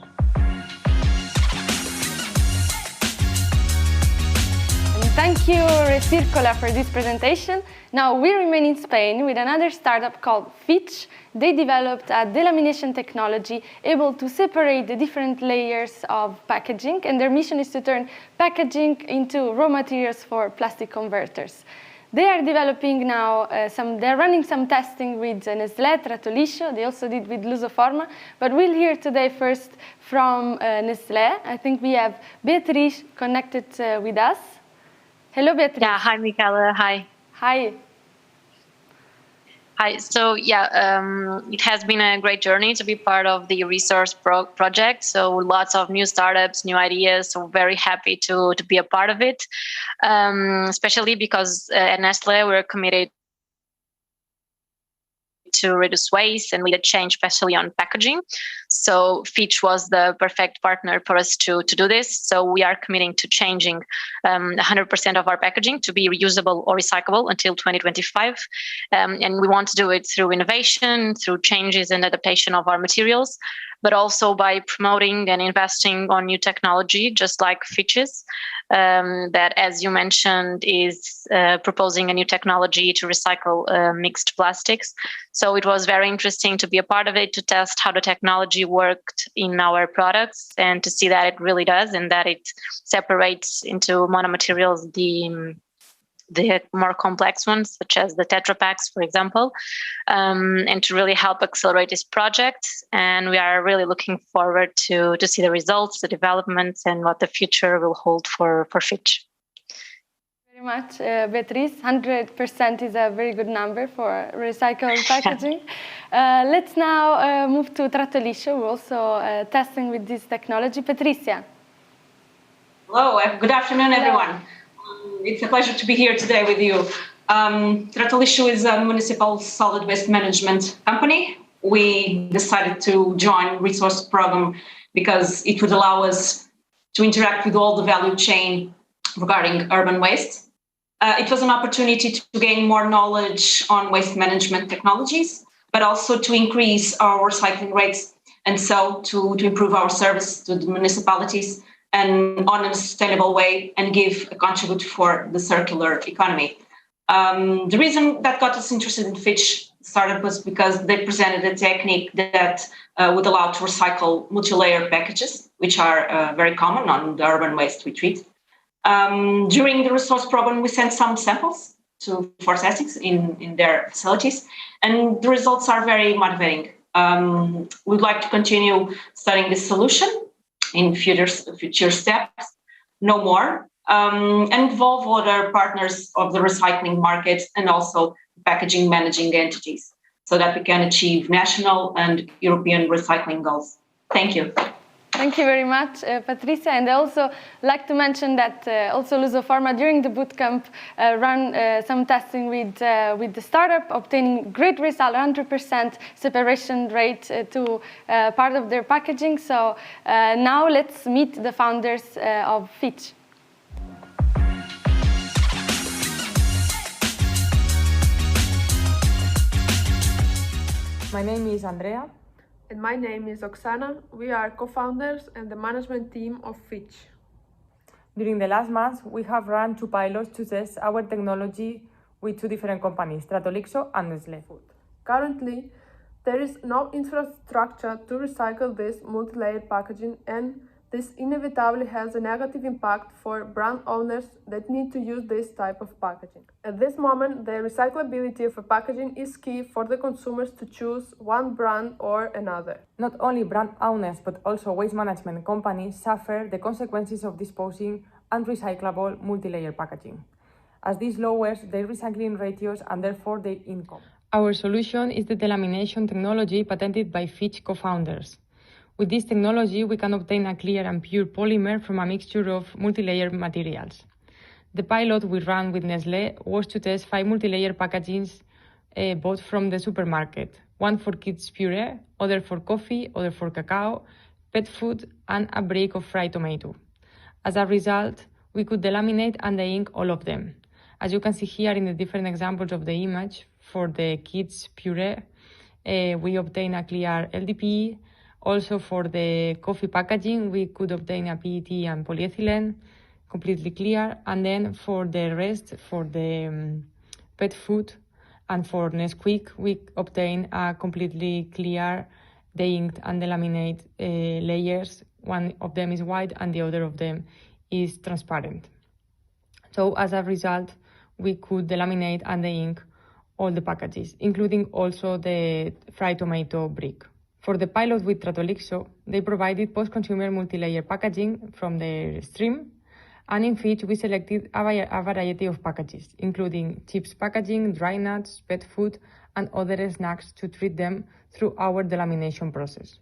And Thank you, Recircola, for this presentation. Now we remain in Spain with another startup called Fitch. They developed a delamination technology able to separate the different layers of packaging, and their mission is to turn packaging into raw materials for plastic converters. They are developing now, they're running some testing with Nestlé, Trato-Liscio. They also did with Lusoforma, but we'll hear today first from Nestlé. I think we have Beatriz connected with us. Hello, Beatriz. Yeah, hi, Michaela. Hi. Hi. Hi. So, it has been a great journey to be part of the Resource project. So, lots of new startups, new ideas. So, very happy to be a part of it, especially because at Nestlé, we're committed to reduce waste and lead a change, especially on packaging. So Fitch was the perfect partner for us to do this. So we are committing to changing 100% of our packaging to be reusable or recyclable until 2025. And we want to do it through innovation, through changes and adaptation of our materials, but also by promoting and investing on new technology, just like Fitch's, that, as you mentioned, is proposing a new technology to recycle mixed plastics. So it was very interesting to be a part of it, to test how the technology worked in our products and to see that it really does, and that it separates into monomaterials the more complex ones, such as the Tetra Paks, for example, and to really help accelerate this project. And we are really looking forward to see the results, the developments, and what the future will hold for Fitch. Very much, Beatriz. 100% is a very good number for recycled packaging. Let's now move to Trato-Liscio. We're also testing with this technology. Patricia. Hello, good afternoon, everyone. It's a pleasure to be here today with you. Trato-Liscio is a municipal solid waste management company. We decided to join Resource program because it would allow us to interact with all the value chain regarding urban waste. It was an opportunity to gain more knowledge on waste management technologies, but also to increase our recycling rates, and so to improve our service to the municipalities and on a sustainable way, and give a contribute for the circular economy. The reason that got us interested in Fitch startup was because they presented a technique that would allow to recycle multi-layer packages, which are very common on the urban waste we treat. During the Resource program, we sent some samples for testings in their facilities, and the results are very motivating. We'd like to continue studying this solution in future steps, no more, and involve other partners of the recycling market and also packaging managing entities so that we can achieve national and European recycling goals. Thank you. Thank you very much, Patricia. And I also like to mention that also Lusoforma during the bootcamp ran some testing with the startup, obtaining great result, 100% separation rate to part of their packaging. So now let's meet the founders of Fitch. My name is Andrea. And my name is Oksana. We are co-founders and the management team of Fitch. During the last months, we have run 2 pilots to test our technology with 2 different companies, Trato-Liscio and Nestlé. Currently, there is no infrastructure to recycle this multi-layer packaging, and this inevitably has a negative impact for brand owners that need to use this type of packaging. At this moment, the recyclability of a packaging is key for the consumers to choose one brand or another. Not only brand owners, but also waste management companies suffer the consequences of disposing unrecyclable multi-layer packaging, as this lowers their recycling ratios and therefore their income. Our solution is the delamination technology patented by Fitch co-founders. With this technology, we can obtain a clear and pure polymer from a mixture of multi-layer materials. The pilot we ran with Nestlé was to test 5 multi-layer packagings bought from the supermarket, one for kids' puree, other for coffee, other for cacao, pet food, and a break of fried tomato. As a result, we could delaminate and de-ink all of them. As you can see here in the different examples of the image, for the kids' puree, we obtain a clear LDPE. Also, for the coffee packaging, we could obtain a PET and polyethylene. completely clear. And then for the rest, for the pet food and for Nesquik, we obtain a completely clear de-inked and delaminate layers. One of them is white and the other of them is transparent. So as a result, we could delaminate and de-ink all the packages, including also the fried tomato brick. For the pilot with Tratolixo, they provided post-consumer multi-layer packaging from their stream, and in Fitch we selected a variety of packages, including chips packaging, dry nuts, pet food, and other snacks to treat them through our delamination process.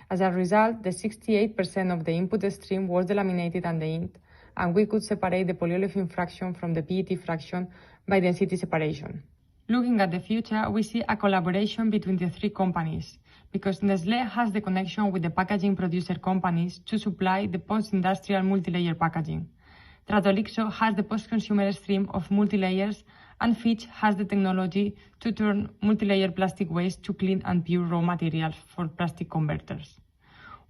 As a result, the 68% of the input stream was delaminated and de-inked, and we could separate the polyolefin fraction from the PET fraction by density separation. Looking at the future, we see a collaboration between the three companies, because Nestlé has the connection with the packaging producer companies to supply the post-industrial multi-layer packaging. Tratolixo has the post-consumer stream of multi-layers, and Fitch has the technology to turn multi-layer plastic waste to clean and pure raw materials for plastic converters.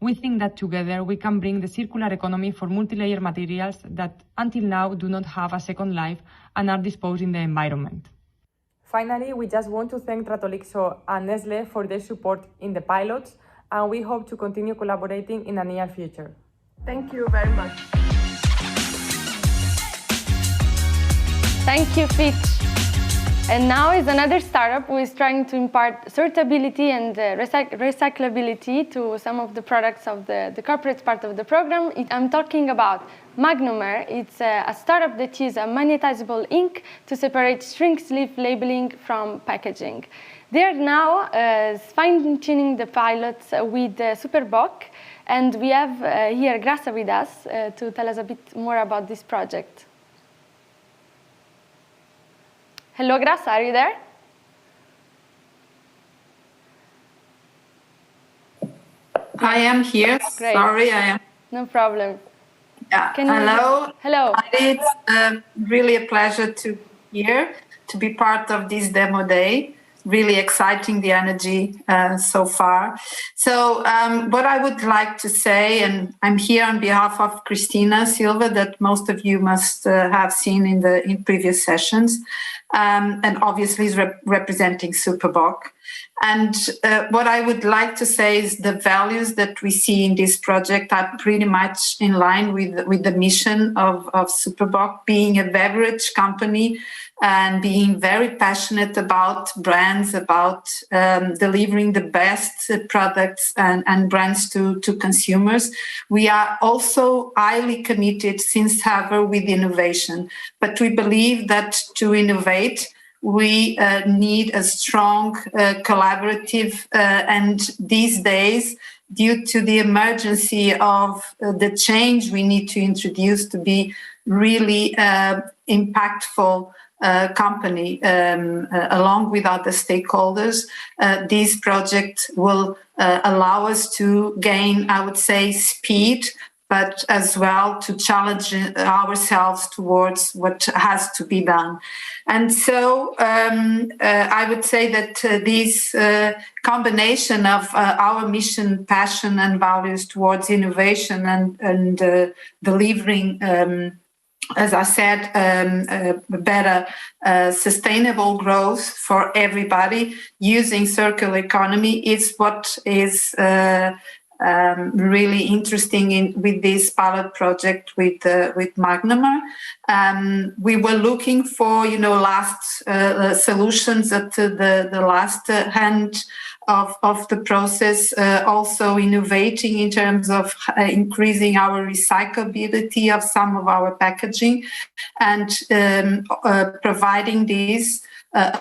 We think that together we can bring the circular economy for multi-layer materials that until now do not have a second life and are disposed in the environment. Finally, we just want to thank Tratolixo and Nestlé for their support in the pilots, and we hope to continue collaborating in the near future. Thank you very much. Thank you, Fitch. And now is another startup who is trying to impart sortability and recyclability to some of the products of the corporate part of the program. I'm talking about Magnomer. It's a startup that uses a magnetizable ink to separate shrink sleeve labeling from packaging. They are now fine-tuning the pilots with Superboc, and we have here Graça with us to tell us a bit more about this project. Hello, Graça, are you there? I am here. Great. Sorry, I am. No problem. Yeah. Hello. Hello. It's really a pleasure to be here, to be part of this demo day. Really exciting, the energy so far. So what I would like to say, and I'm here on behalf of Cristina Silva, that most of you must have seen in previous sessions, and obviously is representing Superboc. And what I would like to say is the values that we see in this project are pretty much in line with the mission of Superboc, being a beverage company and being very passionate about brands, about delivering the best products and brands to consumers. We are also highly committed since ever with innovation, but we believe that to innovate, we need a strong collaborative, and these days, due to the emergency of the change we need to introduce to be really impactful company, along with other stakeholders, this project will allow us to gain, I would say, speed, but as well to challenge ourselves towards what has to be done. And so I would say that this combination of our mission, passion, and values towards innovation and delivering, as I said, better sustainable growth for everybody using circular economy is what is really interesting with this pilot project with Magnomer. We were looking for, last solutions at the last hand of the process, also innovating in terms of increasing our recyclability of some of our packaging and providing this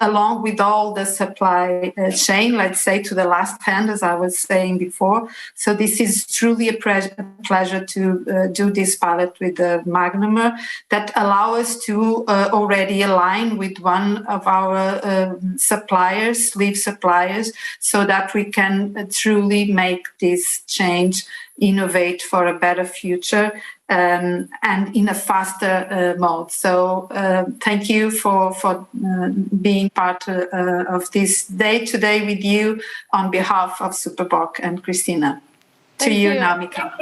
along with all the supply chain, let's say, to the last hand, as I was saying before. So this is truly a pleasure to do this pilot with Magnomer that allow us to already align with one of our suppliers, sleeve suppliers, so that we can truly make this change, innovate for a better future, and in a faster mode. So thank you for being part of this day today with you on behalf of Superboc and Cristina. To you now, Mika.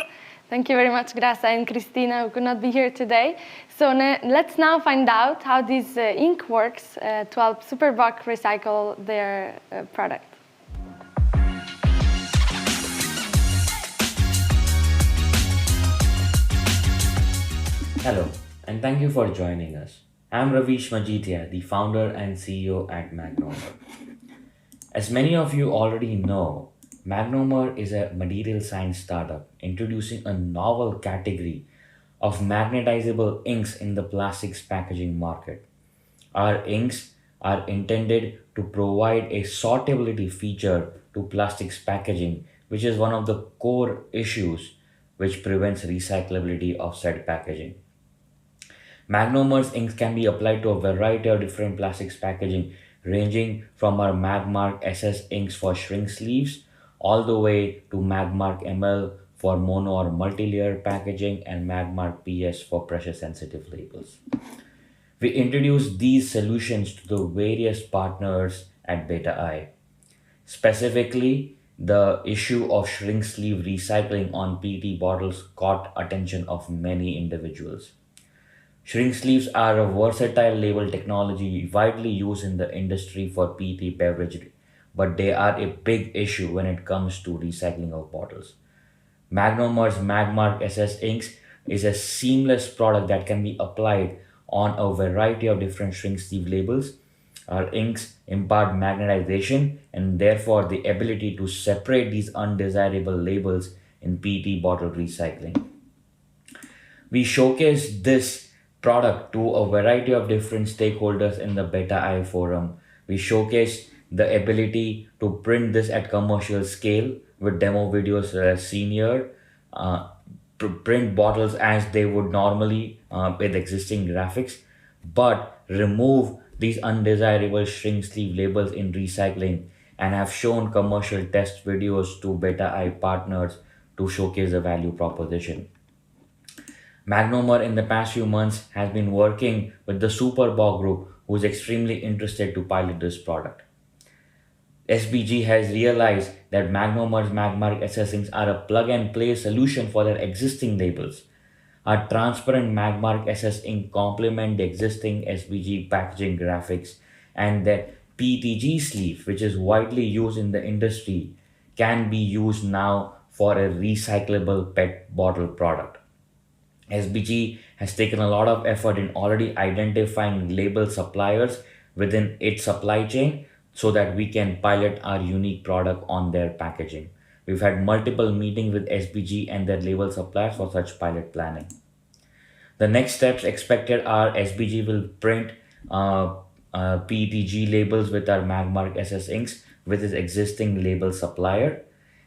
Thank you very much, Graça and Cristina, who could not be here today. So let's now find out how this ink works to help Superboc recycle their product. Hello, and thank you for joining us. I'm Ravish Majitia, the founder and CEO at Magnomer. As many of you already know, Magnomer is a material science startup introducing a novel category of magnetizable inks in the plastics packaging market. Our inks are intended to provide a sortability feature to plastics packaging, which is one of the core issues which prevents recyclability of said packaging. Magnomer's inks can be applied to a variety of different plastics packaging, ranging from our Magmark SS inks for shrink sleeves all the way to Magmark ML for mono or multi-layer packaging and Magmark PS for pressure-sensitive labels. We introduced these solutions to the various partners at Beta I. Specifically, the issue of shrink sleeve recycling on PET bottles caught attention of many individuals. Shrink sleeves are a versatile label technology widely used in the industry for PET beverage, but they are a big issue when it comes to recycling of bottles. Magnomer's Magmark SS inks is a seamless product that can be applied on a variety of different shrink sleeve labels. Our inks impart magnetization and therefore the ability to separate these undesirable labels in PET bottle recycling. We showcased this product to a variety of different stakeholders in the Beta I forum. We showcased the ability to print this at commercial scale with demo videos seen here, print bottles as they would normally with existing graphics, but remove these undesirable shrink sleeve labels in recycling, and have shown commercial test videos to Beta I partners to showcase the value proposition. Magnomer in the past few months has been working with the Superboc group, who is extremely interested to pilot this product. SBG has realized that Magnomer's Magmark SS inks are a plug-and-play solution for their existing labels. Our transparent Magmark SS ink complement the existing SBG packaging graphics, and the PETG sleeve, which is widely used in the industry, can be used now for a recyclable PET bottle product. SBG has taken a lot of effort in already identifying label suppliers within its supply chain so that we can pilot our unique product on their packaging. We've had multiple meetings with SBG and their label suppliers for such pilot planning. The next steps expected are SBG will print PETG labels with our Magmark SS inks with its existing label supplier.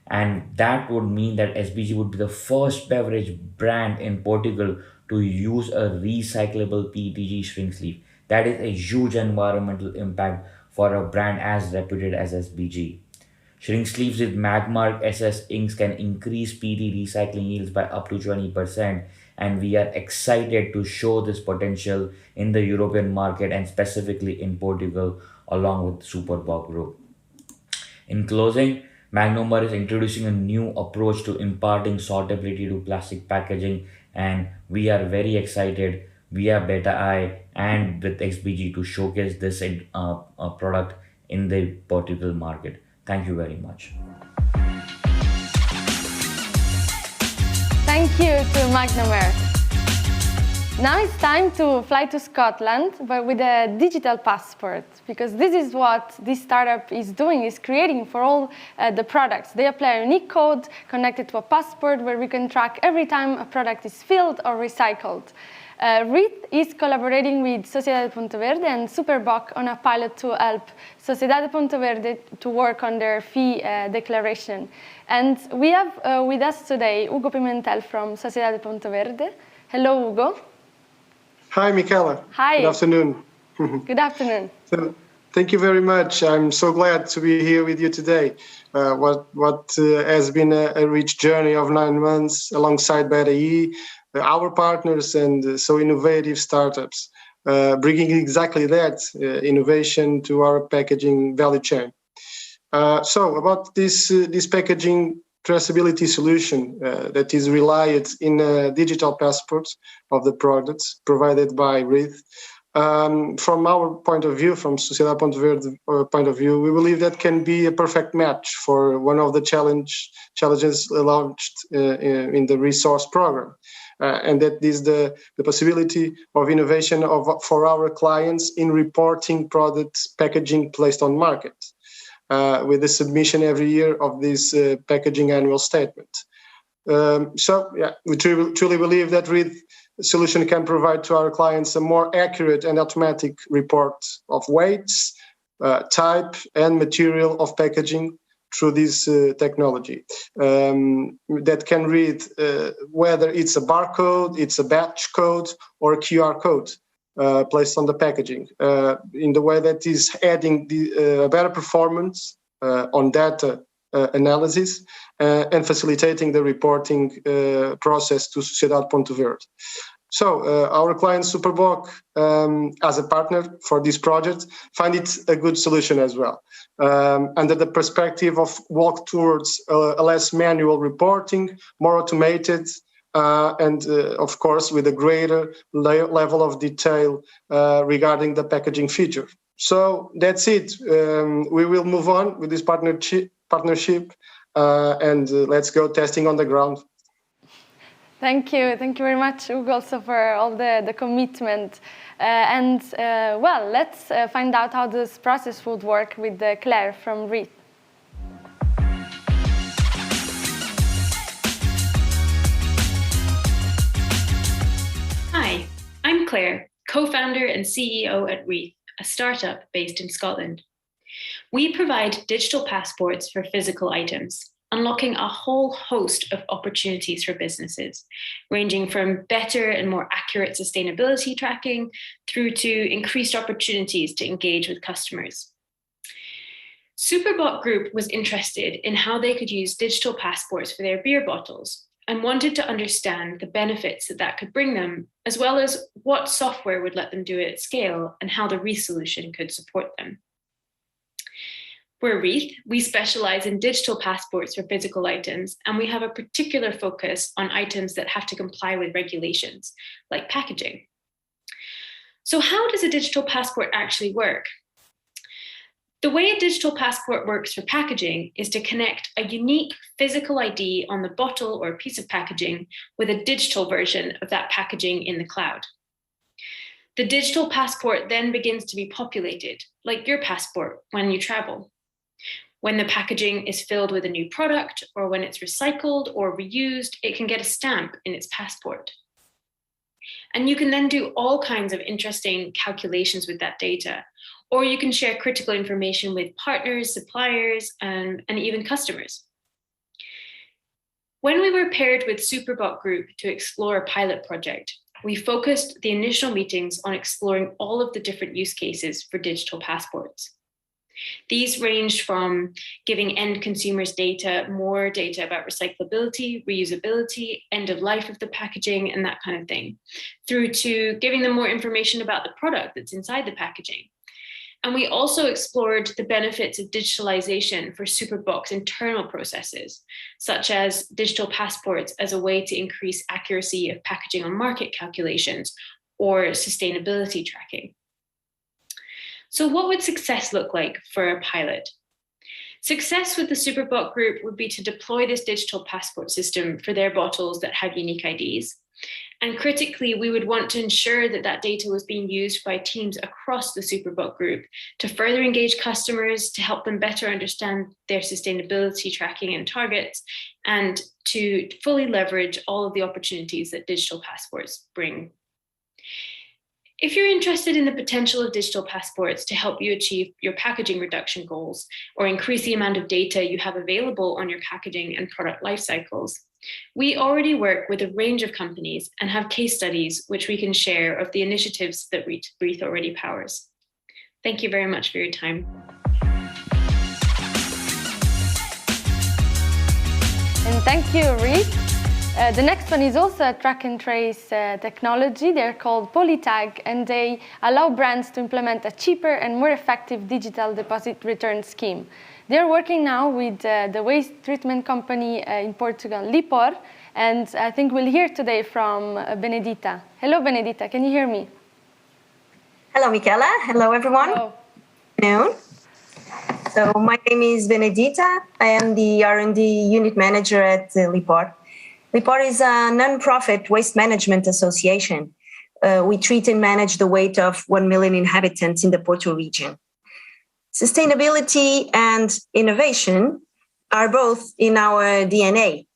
And that would mean that SBG would be the first beverage brand in Portugal to use a recyclable PETG shrink sleeve. That is a huge environmental impact for a brand as reputed as SBG. Shrink sleeves with Magmark SS inks can increase PET recycling yields by up to 20%, and we are excited to show this potential in the European market and specifically in Portugal along with Superboc Group. In closing, Magnomer is introducing a new approach to imparting sortability to plastic packaging, and we are very excited via Beta I and with SBG to showcase this product in the Portugal market. Thank you very much. Thank you to Magnomer. Now it's time to fly to Scotland, but with a digital passport, because this is what this startup is doing, is creating for all the products. They apply a unique code connected to a passport where we can track every time a product is filled or recycled. REIT is collaborating with Sociedade Ponte Verde and Superboc on a pilot to help Sociedade Ponte Verde to work on their fee declaration. And we have with us today Hugo Pimentel from Sociedade Ponte Verde. Hello, Hugo. Hi, Michela. Hi. Good afternoon. Good afternoon. So, thank you very much. I'm so glad to be here with you today. What has been a rich journey of 9 months alongside Beta I, our partners and so innovative startups, bringing exactly that innovation to our packaging value chain. So about this packaging traceability solution that is relied in digital passports of the products provided by Wreath. From our point of view, from Sociedade Ponto Verde point of view, we believe that can be a perfect match for one of the challenges launched in the resource program. And that is the possibility of innovation for our clients in reporting products packaging placed on market, with the submission every year of this packaging annual statement. We truly believe that Wreath solution can provide to our clients a more accurate and automatic report of weights, type, and material of packaging through this technology that can read whether it's a barcode, it's a batch code, or a QR code placed on the packaging in the way that is adding a better performance on data analysis and facilitating the reporting process to Sociedade Ponto Verde. So our client Superboc, as a partner for this project, find it a good solution as well. Under the perspective of walk towards a less manual reporting, more automated, and of course with a greater level of detail regarding the packaging feature. So that's it. We will move on with this partnership, and let's go testing on the ground. Thank you very much, Hugo, also for all the commitment. Well, let's find out how this process would work with Claire from Wreath. Hi, I'm Claire, co-founder and CEO at Wreath, a startup based in Scotland. We provide digital passports for physical items, unlocking a whole host of opportunities for businesses, ranging from better and more accurate sustainability tracking through to increased opportunities to engage with customers. Superboc Group was interested in how they could use digital passports for their beer bottles and wanted to understand the benefits that could bring them, as well as what software would let them do it at scale and how the Wreath solution could support them. We're Wreath. We specialize in digital passports for physical items, and we have a particular focus on items that have to comply with regulations, like packaging. So how does a digital passport actually work? The way a digital passport works for packaging is to connect a unique physical ID on the bottle or piece of packaging with a digital version of that packaging in the cloud. The digital passport then begins to be populated, like your passport when you travel. When the packaging is filled with a new product, or when it's recycled or reused, it can get a stamp in its passport. And you can then do all kinds of interesting calculations with that data, or you can share critical information with partners, suppliers, and even customers. When we were paired with Superboc Group to explore a pilot project, we focused the initial meetings on exploring all of the different use cases for digital passports. These ranged from giving end consumers more data about recyclability, reusability, end of life of the packaging, and that kind of thing, through to giving them more information about the product that's inside the packaging. And we also explored the benefits of digitalization for Superboc's internal processes, such as digital passports as a way to increase accuracy of packaging on market calculations or sustainability tracking. So what would success look like for a pilot? Success with the Superboc Group would be to deploy this digital passport system for their bottles that have unique IDs. And critically, we would want to ensure that that data was being used by teams across the Superboc Group to further engage customers, to help them better understand their sustainability tracking and targets, and to fully leverage all of the opportunities that digital passports bring. If you're interested in the potential of digital passports to help you achieve your packaging reduction goals or increase the amount of data you have available on your packaging and product life cycles, we already work with a range of companies and have case studies which we can share of the initiatives that Wreath already powers. Thank you very much for your time. And thank you, Wreath. The next one is also a track and trace technology. They're called Polytag, and they allow brands to implement a cheaper and more effective digital deposit return scheme. They're working now with the waste treatment company in Portugal, Lipor, and I think we'll hear today from Benedita. Hello, Benedita, can you hear me? Hello, Michela. Hello, everyone. Hello. Good afternoon. So my name is Benedita. I am the R&D unit manager at Lipor. Lipor is a non-profit waste management association. We treat and manage the waste of 1 million inhabitants in the Porto region. Sustainability and innovation are both in our DNA.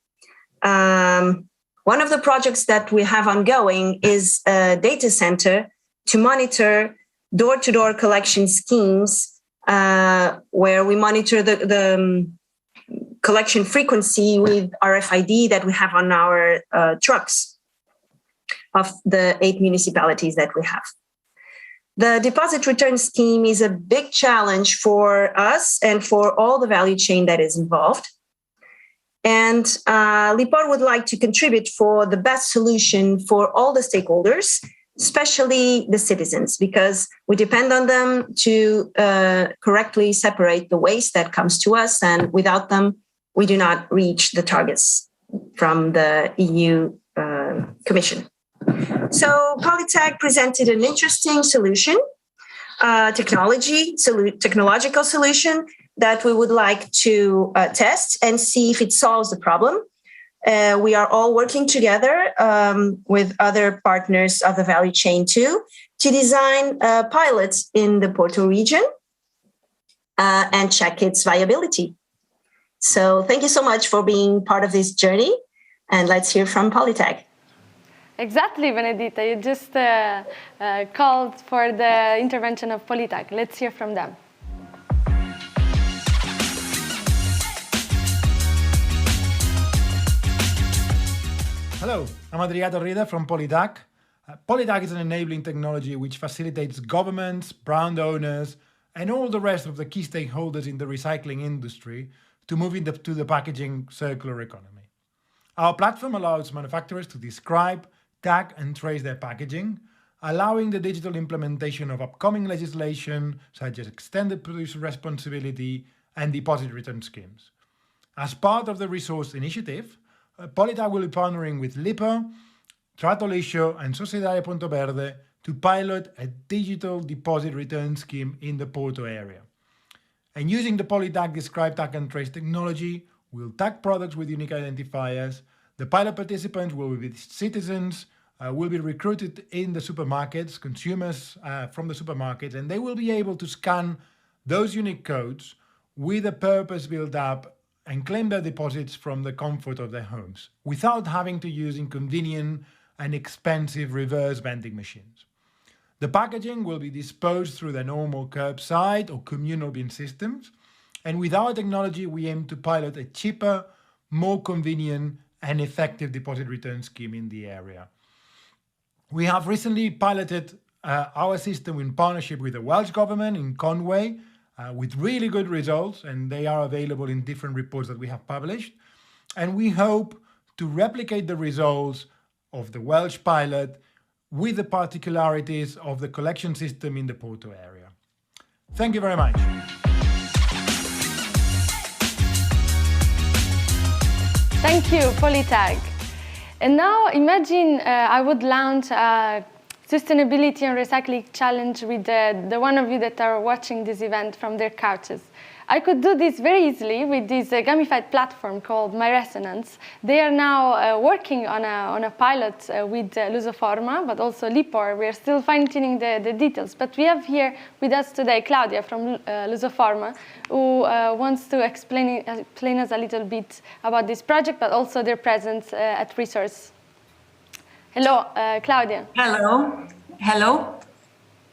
One of the projects that we have ongoing is a data center to monitor door-to-door collection schemes where we monitor the collection frequency with RFID that we have on our trucks of the 8 municipalities that we have. The deposit return scheme is a big challenge for us and for all the value chain that is involved. And Lipor would like to contribute for the best solution for all the stakeholders, especially the citizens, because we depend on them to correctly separate the waste that comes to us. And without them, we do not reach the targets from the EU Commission. So Polytag presented an interesting solution, technological solution that we would like to test and see if it solves the problem. We are all working together with other partners of the value chain too to design pilots in the Porto region and check its viability. So thank you so much for being part of this journey, and let's hear from Polytag. Exactly, Benedita. You just called for the intervention of Polytag. Let's hear from them. Hello, I'm Adriato Rida from Polytag. Polytag is an enabling technology which facilitates governments, brand owners, and all the rest of the key stakeholders in the recycling industry to move to the packaging circular economy. Our platform allows manufacturers to describe, tag, and trace their packaging, allowing the digital implementation of upcoming legislation such as extended producer responsibility and deposit return schemes. As part of the resource initiative, Polytag will be partnering with Lipor, Trato Liscio, and Sociedade Ponto Verde to pilot a digital deposit return scheme in the Porto area. And using the Polytag Describe, Tag and Trace technology, we'll tag products with unique identifiers. The pilot participants will be citizens, will be recruited in the supermarkets, consumers from the supermarkets, and they will be able to scan those unique codes with a purpose built up and claim their deposits from the comfort of their homes without having to use inconvenient and expensive reverse vending machines. The packaging will be disposed through the normal curbside or communal bin systems, and with our technology we aim to pilot a cheaper, more convenient and effective deposit return scheme in the area. We have recently piloted our system in partnership with the Welsh Government in Conway with really good results, and they are available in different reports that we have published. And we hope to replicate the results of the Welsh pilot with the particularities of the collection system in the Porto area. Thank you very much. Thank you, Polytag. And now imagine I would launch a sustainability and recycling challenge with the one of you that are watching this event from their couches. I could do this very easily with this gamified platform called My Resonance. They are now working on a pilot with Lusoforma, but also Lipor. We are still fine-tuning the details. But we have here with us today Claudia from Lusoforma, who wants to explain us a little bit about this project, but also their presence at Resource. Hello, Claudia. Hello. Hello.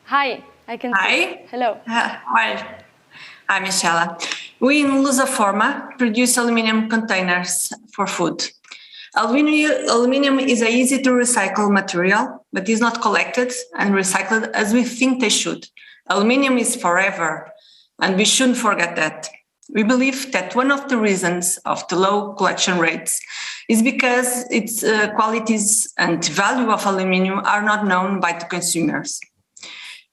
Hi. I can see. Hello. Hi. Hi, Michela. We in Lusoforma produce aluminum containers for food. Aluminum is an easy to recycle material, but is not collected and recycled as we think they should. Aluminum is forever, and we shouldn't forget that. We believe that one of the reasons of the low collection rates is because its qualities and value of aluminum are not known by the consumers.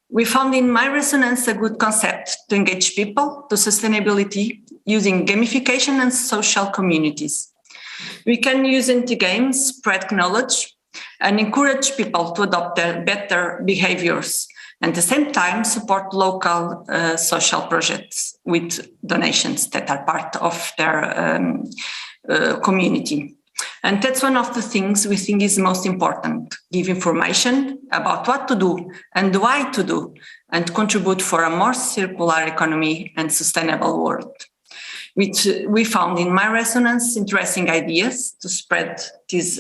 We found in MyResonance a good concept to engage people to sustainability using gamification and social communities. We can use anti-games, spread knowledge, and encourage people to adopt their better behaviors, and at the same time support local social projects with donations that are part of their community. And that's one of the things we think is most important: give information about what to do and why to do, and contribute for a more circular economy and sustainable world. Which we found in MyResonance interesting ideas to spread these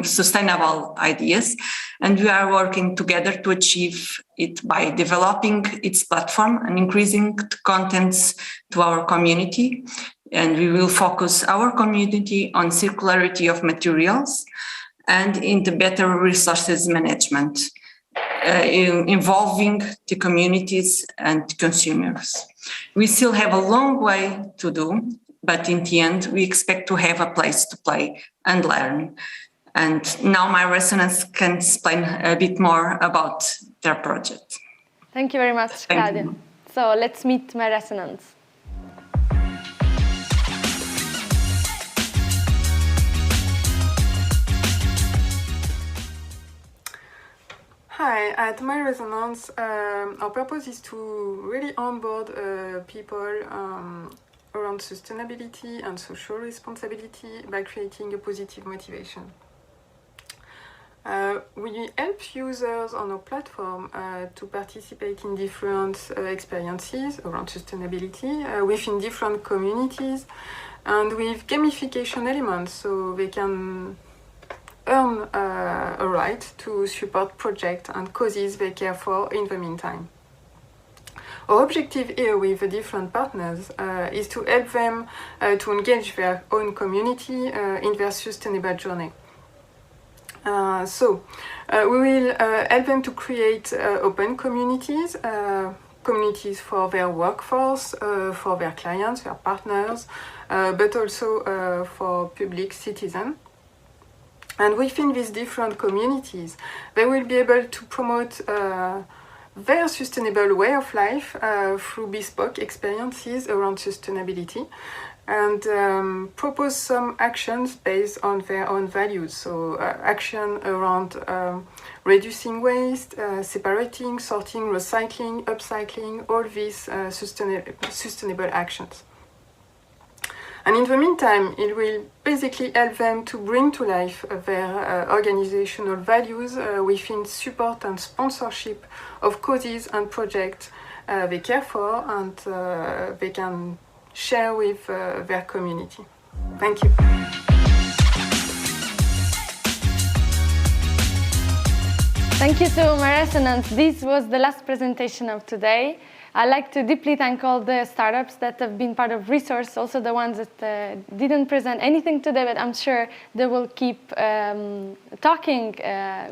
sustainable ideas. And we are working together to achieve it by developing its platform and increasing the contents to our community. And we will focus our community on circularity of materials and in the better resources management, involving the communities and consumers. We still have a long way to do, but in the end, we expect to have a place to play and learn. And now MyResonance can explain a bit more about their project. Thank you very much, Claudia. So let's meet MyResonance. Hi, at MyResonance, our purpose is to really onboard people around sustainability and social responsibility by creating a positive motivation. We help users on our platform to participate in different experiences around sustainability within different communities and with gamification elements, so they can earn a right to support projects and causes they care for in the meantime. Our objective here with the different partners is to help them to engage their own community in their sustainable journey. So we will help them to create open communities, communities for their workforce, for their clients, their partners, but also for public citizens. And within these different communities, they will be able to promote their sustainable way of life through bespoke experiences around sustainability and propose some actions based on their own values. So action around reducing waste, separating, sorting, recycling, upcycling, all these sustainable actions. And in the meantime, it will basically help them to bring to life their organizational values within support and sponsorship of causes and projects they care for and they can share with their community. Thank you. Thank you to MyResonance. This was the last presentation of today. I'd like to deeply thank all the startups that have been part of Resource, also the ones that didn't present anything today, but I'm sure they will keep talking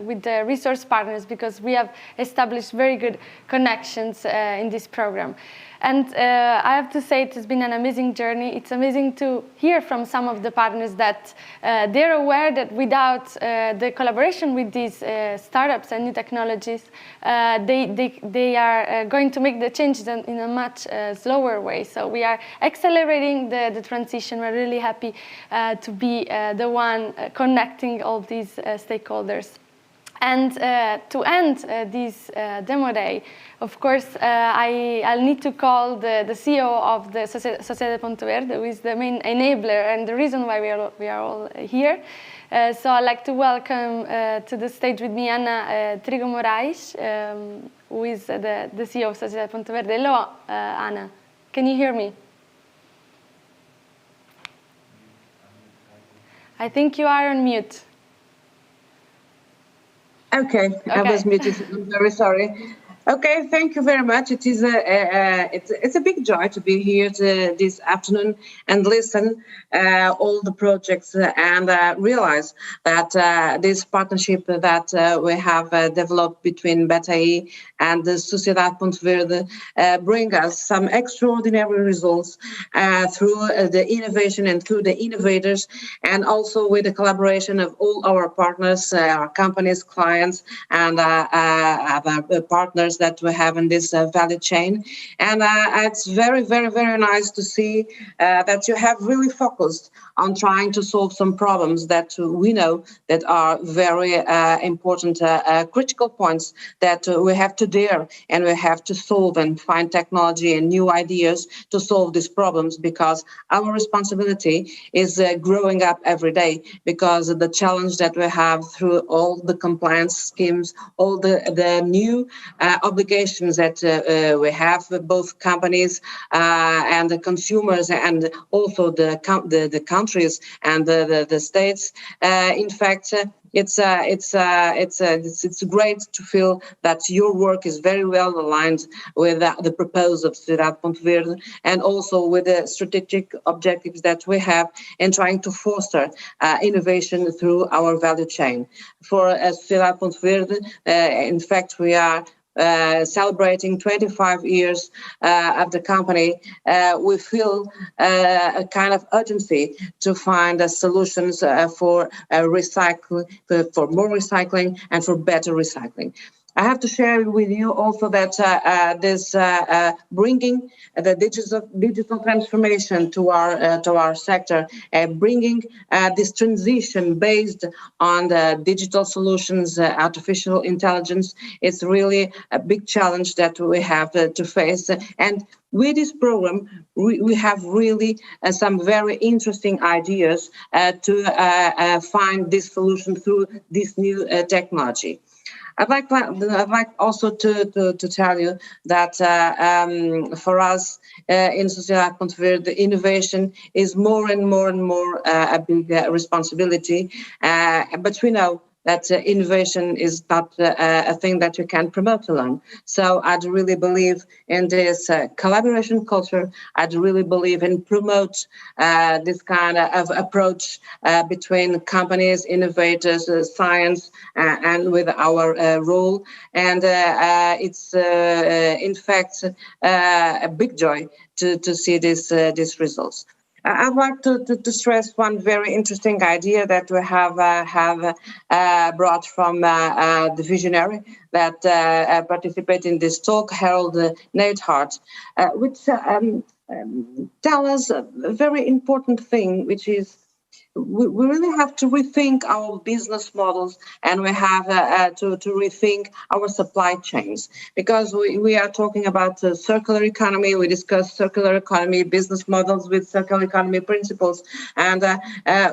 with the Resource partners because we have established very good connections in this program. And I have to say it has been an amazing journey. It's amazing to hear from some of the partners that they're aware that without the collaboration with these startups and new technologies, they are going to make the changes in a much slower way. So we are accelerating the transition. We're really happy to be the one connecting all these stakeholders. And to end this demo day, of course, I'll need to call the CEO of the Sociedade Ponto Verde, who is the main enabler and the reason why we are all here. So I'd like to welcome to the stage with me Ana Trigo Moraes, who is the CEO of Sociedade Ponto Verde. Hello, Ana. Can you hear me? I think you are on mute. Okay, I was muted. I'm very sorry. Okay, thank you very much. It is it's a big joy to be here this afternoon and listen all the projects and realize that this partnership that we have developed between BETA-E and the Sociedade Ponto Verde bring us some extraordinary results through the innovation and through the innovators, and also with the collaboration of all our partners, our companies, clients, and other partners partners that we have in this value chain. And it's very, very, very nice to see that you have really focused on trying to solve some problems that we know that are very important, critical points that we have to dare and we have to solve and find technology and new ideas to solve these problems, because our responsibility is growing up every day, because of the challenge that we have through all the compliance schemes, all the new obligations that we have, both companies and the consumers, and also the countries and the states. In fact, it's great to feel that your work is very well aligned with the proposals of Sociedade Ponto Verde, and also with the strategic objectives that we have in trying to foster innovation through our value chain. For Sociedade Ponto Verde, in fact, we are celebrating 25 years of the company. We feel a kind of urgency to find solutions for recycling, for more recycling and for better recycling. I have to share with you also that this bringing the digital transformation to our sector, bringing this transition based on the digital solutions, artificial intelligence, it's really a big challenge that we have to face. And with this program, we have really some very interesting ideas to find this solution through this new technology. I'd like also to tell you that for us in Sociedade Ponto Verde, the innovation is more and more a big responsibility. But we know that innovation is not a thing that you can promote alone. So I'd really believe in this collaboration culture. I'd really believe in promote this kind of approach between companies, innovators, science, and with our role. And it's in fact a big joy to see these results. I'd like to stress one very interesting idea that we have brought from the visionary that participated in this talk, Harold Neidhart, which tell us a very important thing, which is we really have to rethink our business models, and we have to rethink our supply chains, because we are talking about circular economy. We discuss circular economy business models with circular economy principles, and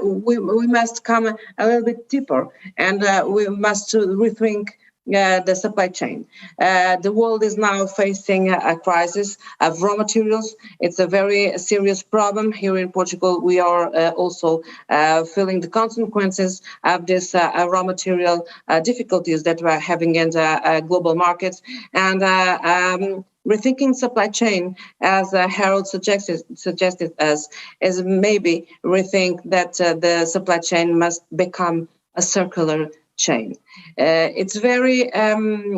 we must come a little bit deeper, and we must rethink the supply chain. The world is now facing a crisis of raw materials. It's a very serious problem. Here in Portugal, we are also feeling the consequences of this raw material difficulties that we're having in the global markets. And rethinking supply chain, as Harold suggested us, is maybe rethink that the supply chain must become a circular chain. It's very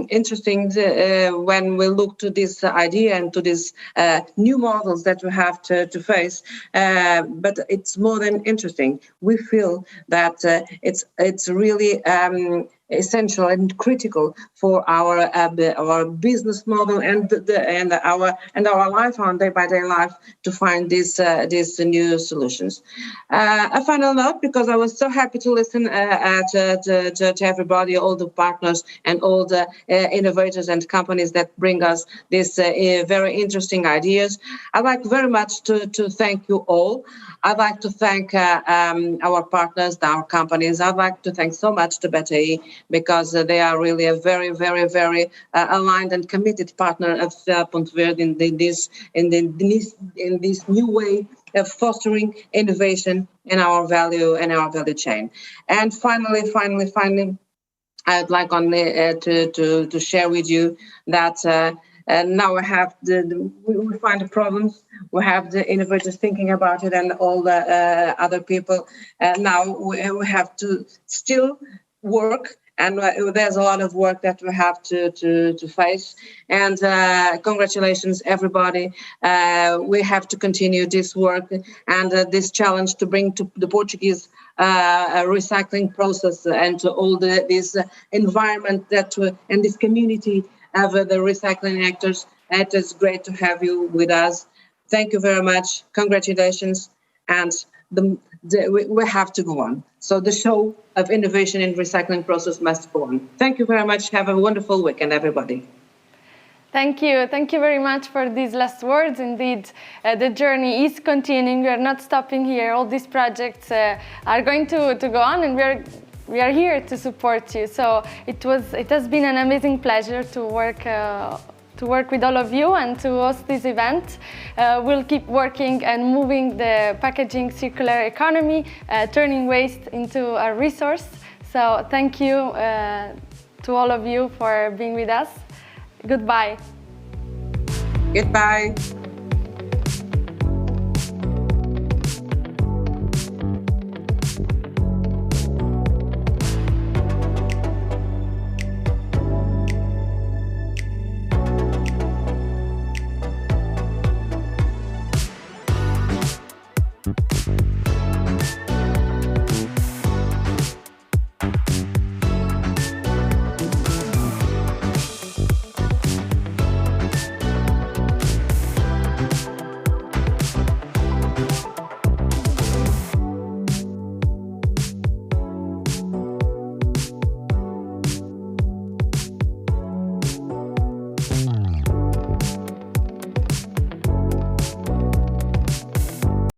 interesting when we look to this idea and to these new models that we have to face, but it's more than interesting. We feel that it's really essential and critical for our business model and our life, our day-by-day life, to find these new solutions. A final note, because I was so happy to listen to everybody, all the partners and all the innovators and companies that bring us these very interesting ideas. I'd like very much to thank you all. I'd like to thank our partners, our companies. I'd like to thank so much to BTI, because they are really a very, very, very aligned and committed partner of Ponto Verde in this new way of fostering innovation in our value chain. And finally, I'd like only to share with you that now we have we find the problems. We have the innovators thinking about it, and all the other people. Now we have to still work. And there's a lot of work that we have to face. And congratulations, everybody. We have to continue this work and this challenge to bring to the Portuguese recycling process and to all this environment and this community other the recycling actors. It is great to have you with us. Thank you very much. Congratulations. And we have to go on. So the show of innovation in recycling process must go on. Thank you very much. Have a wonderful weekend, everybody. Thank you. Thank you very much for these last words. Indeed, the journey is continuing. We are not stopping here. All these projects are going to go on, and we are here to support you. So it has been an amazing pleasure to work with all of you and to host this event. We'll keep working and moving the packaging circular economy, turning waste into a resource. So thank you to all of you for being with us. Goodbye. Goodbye.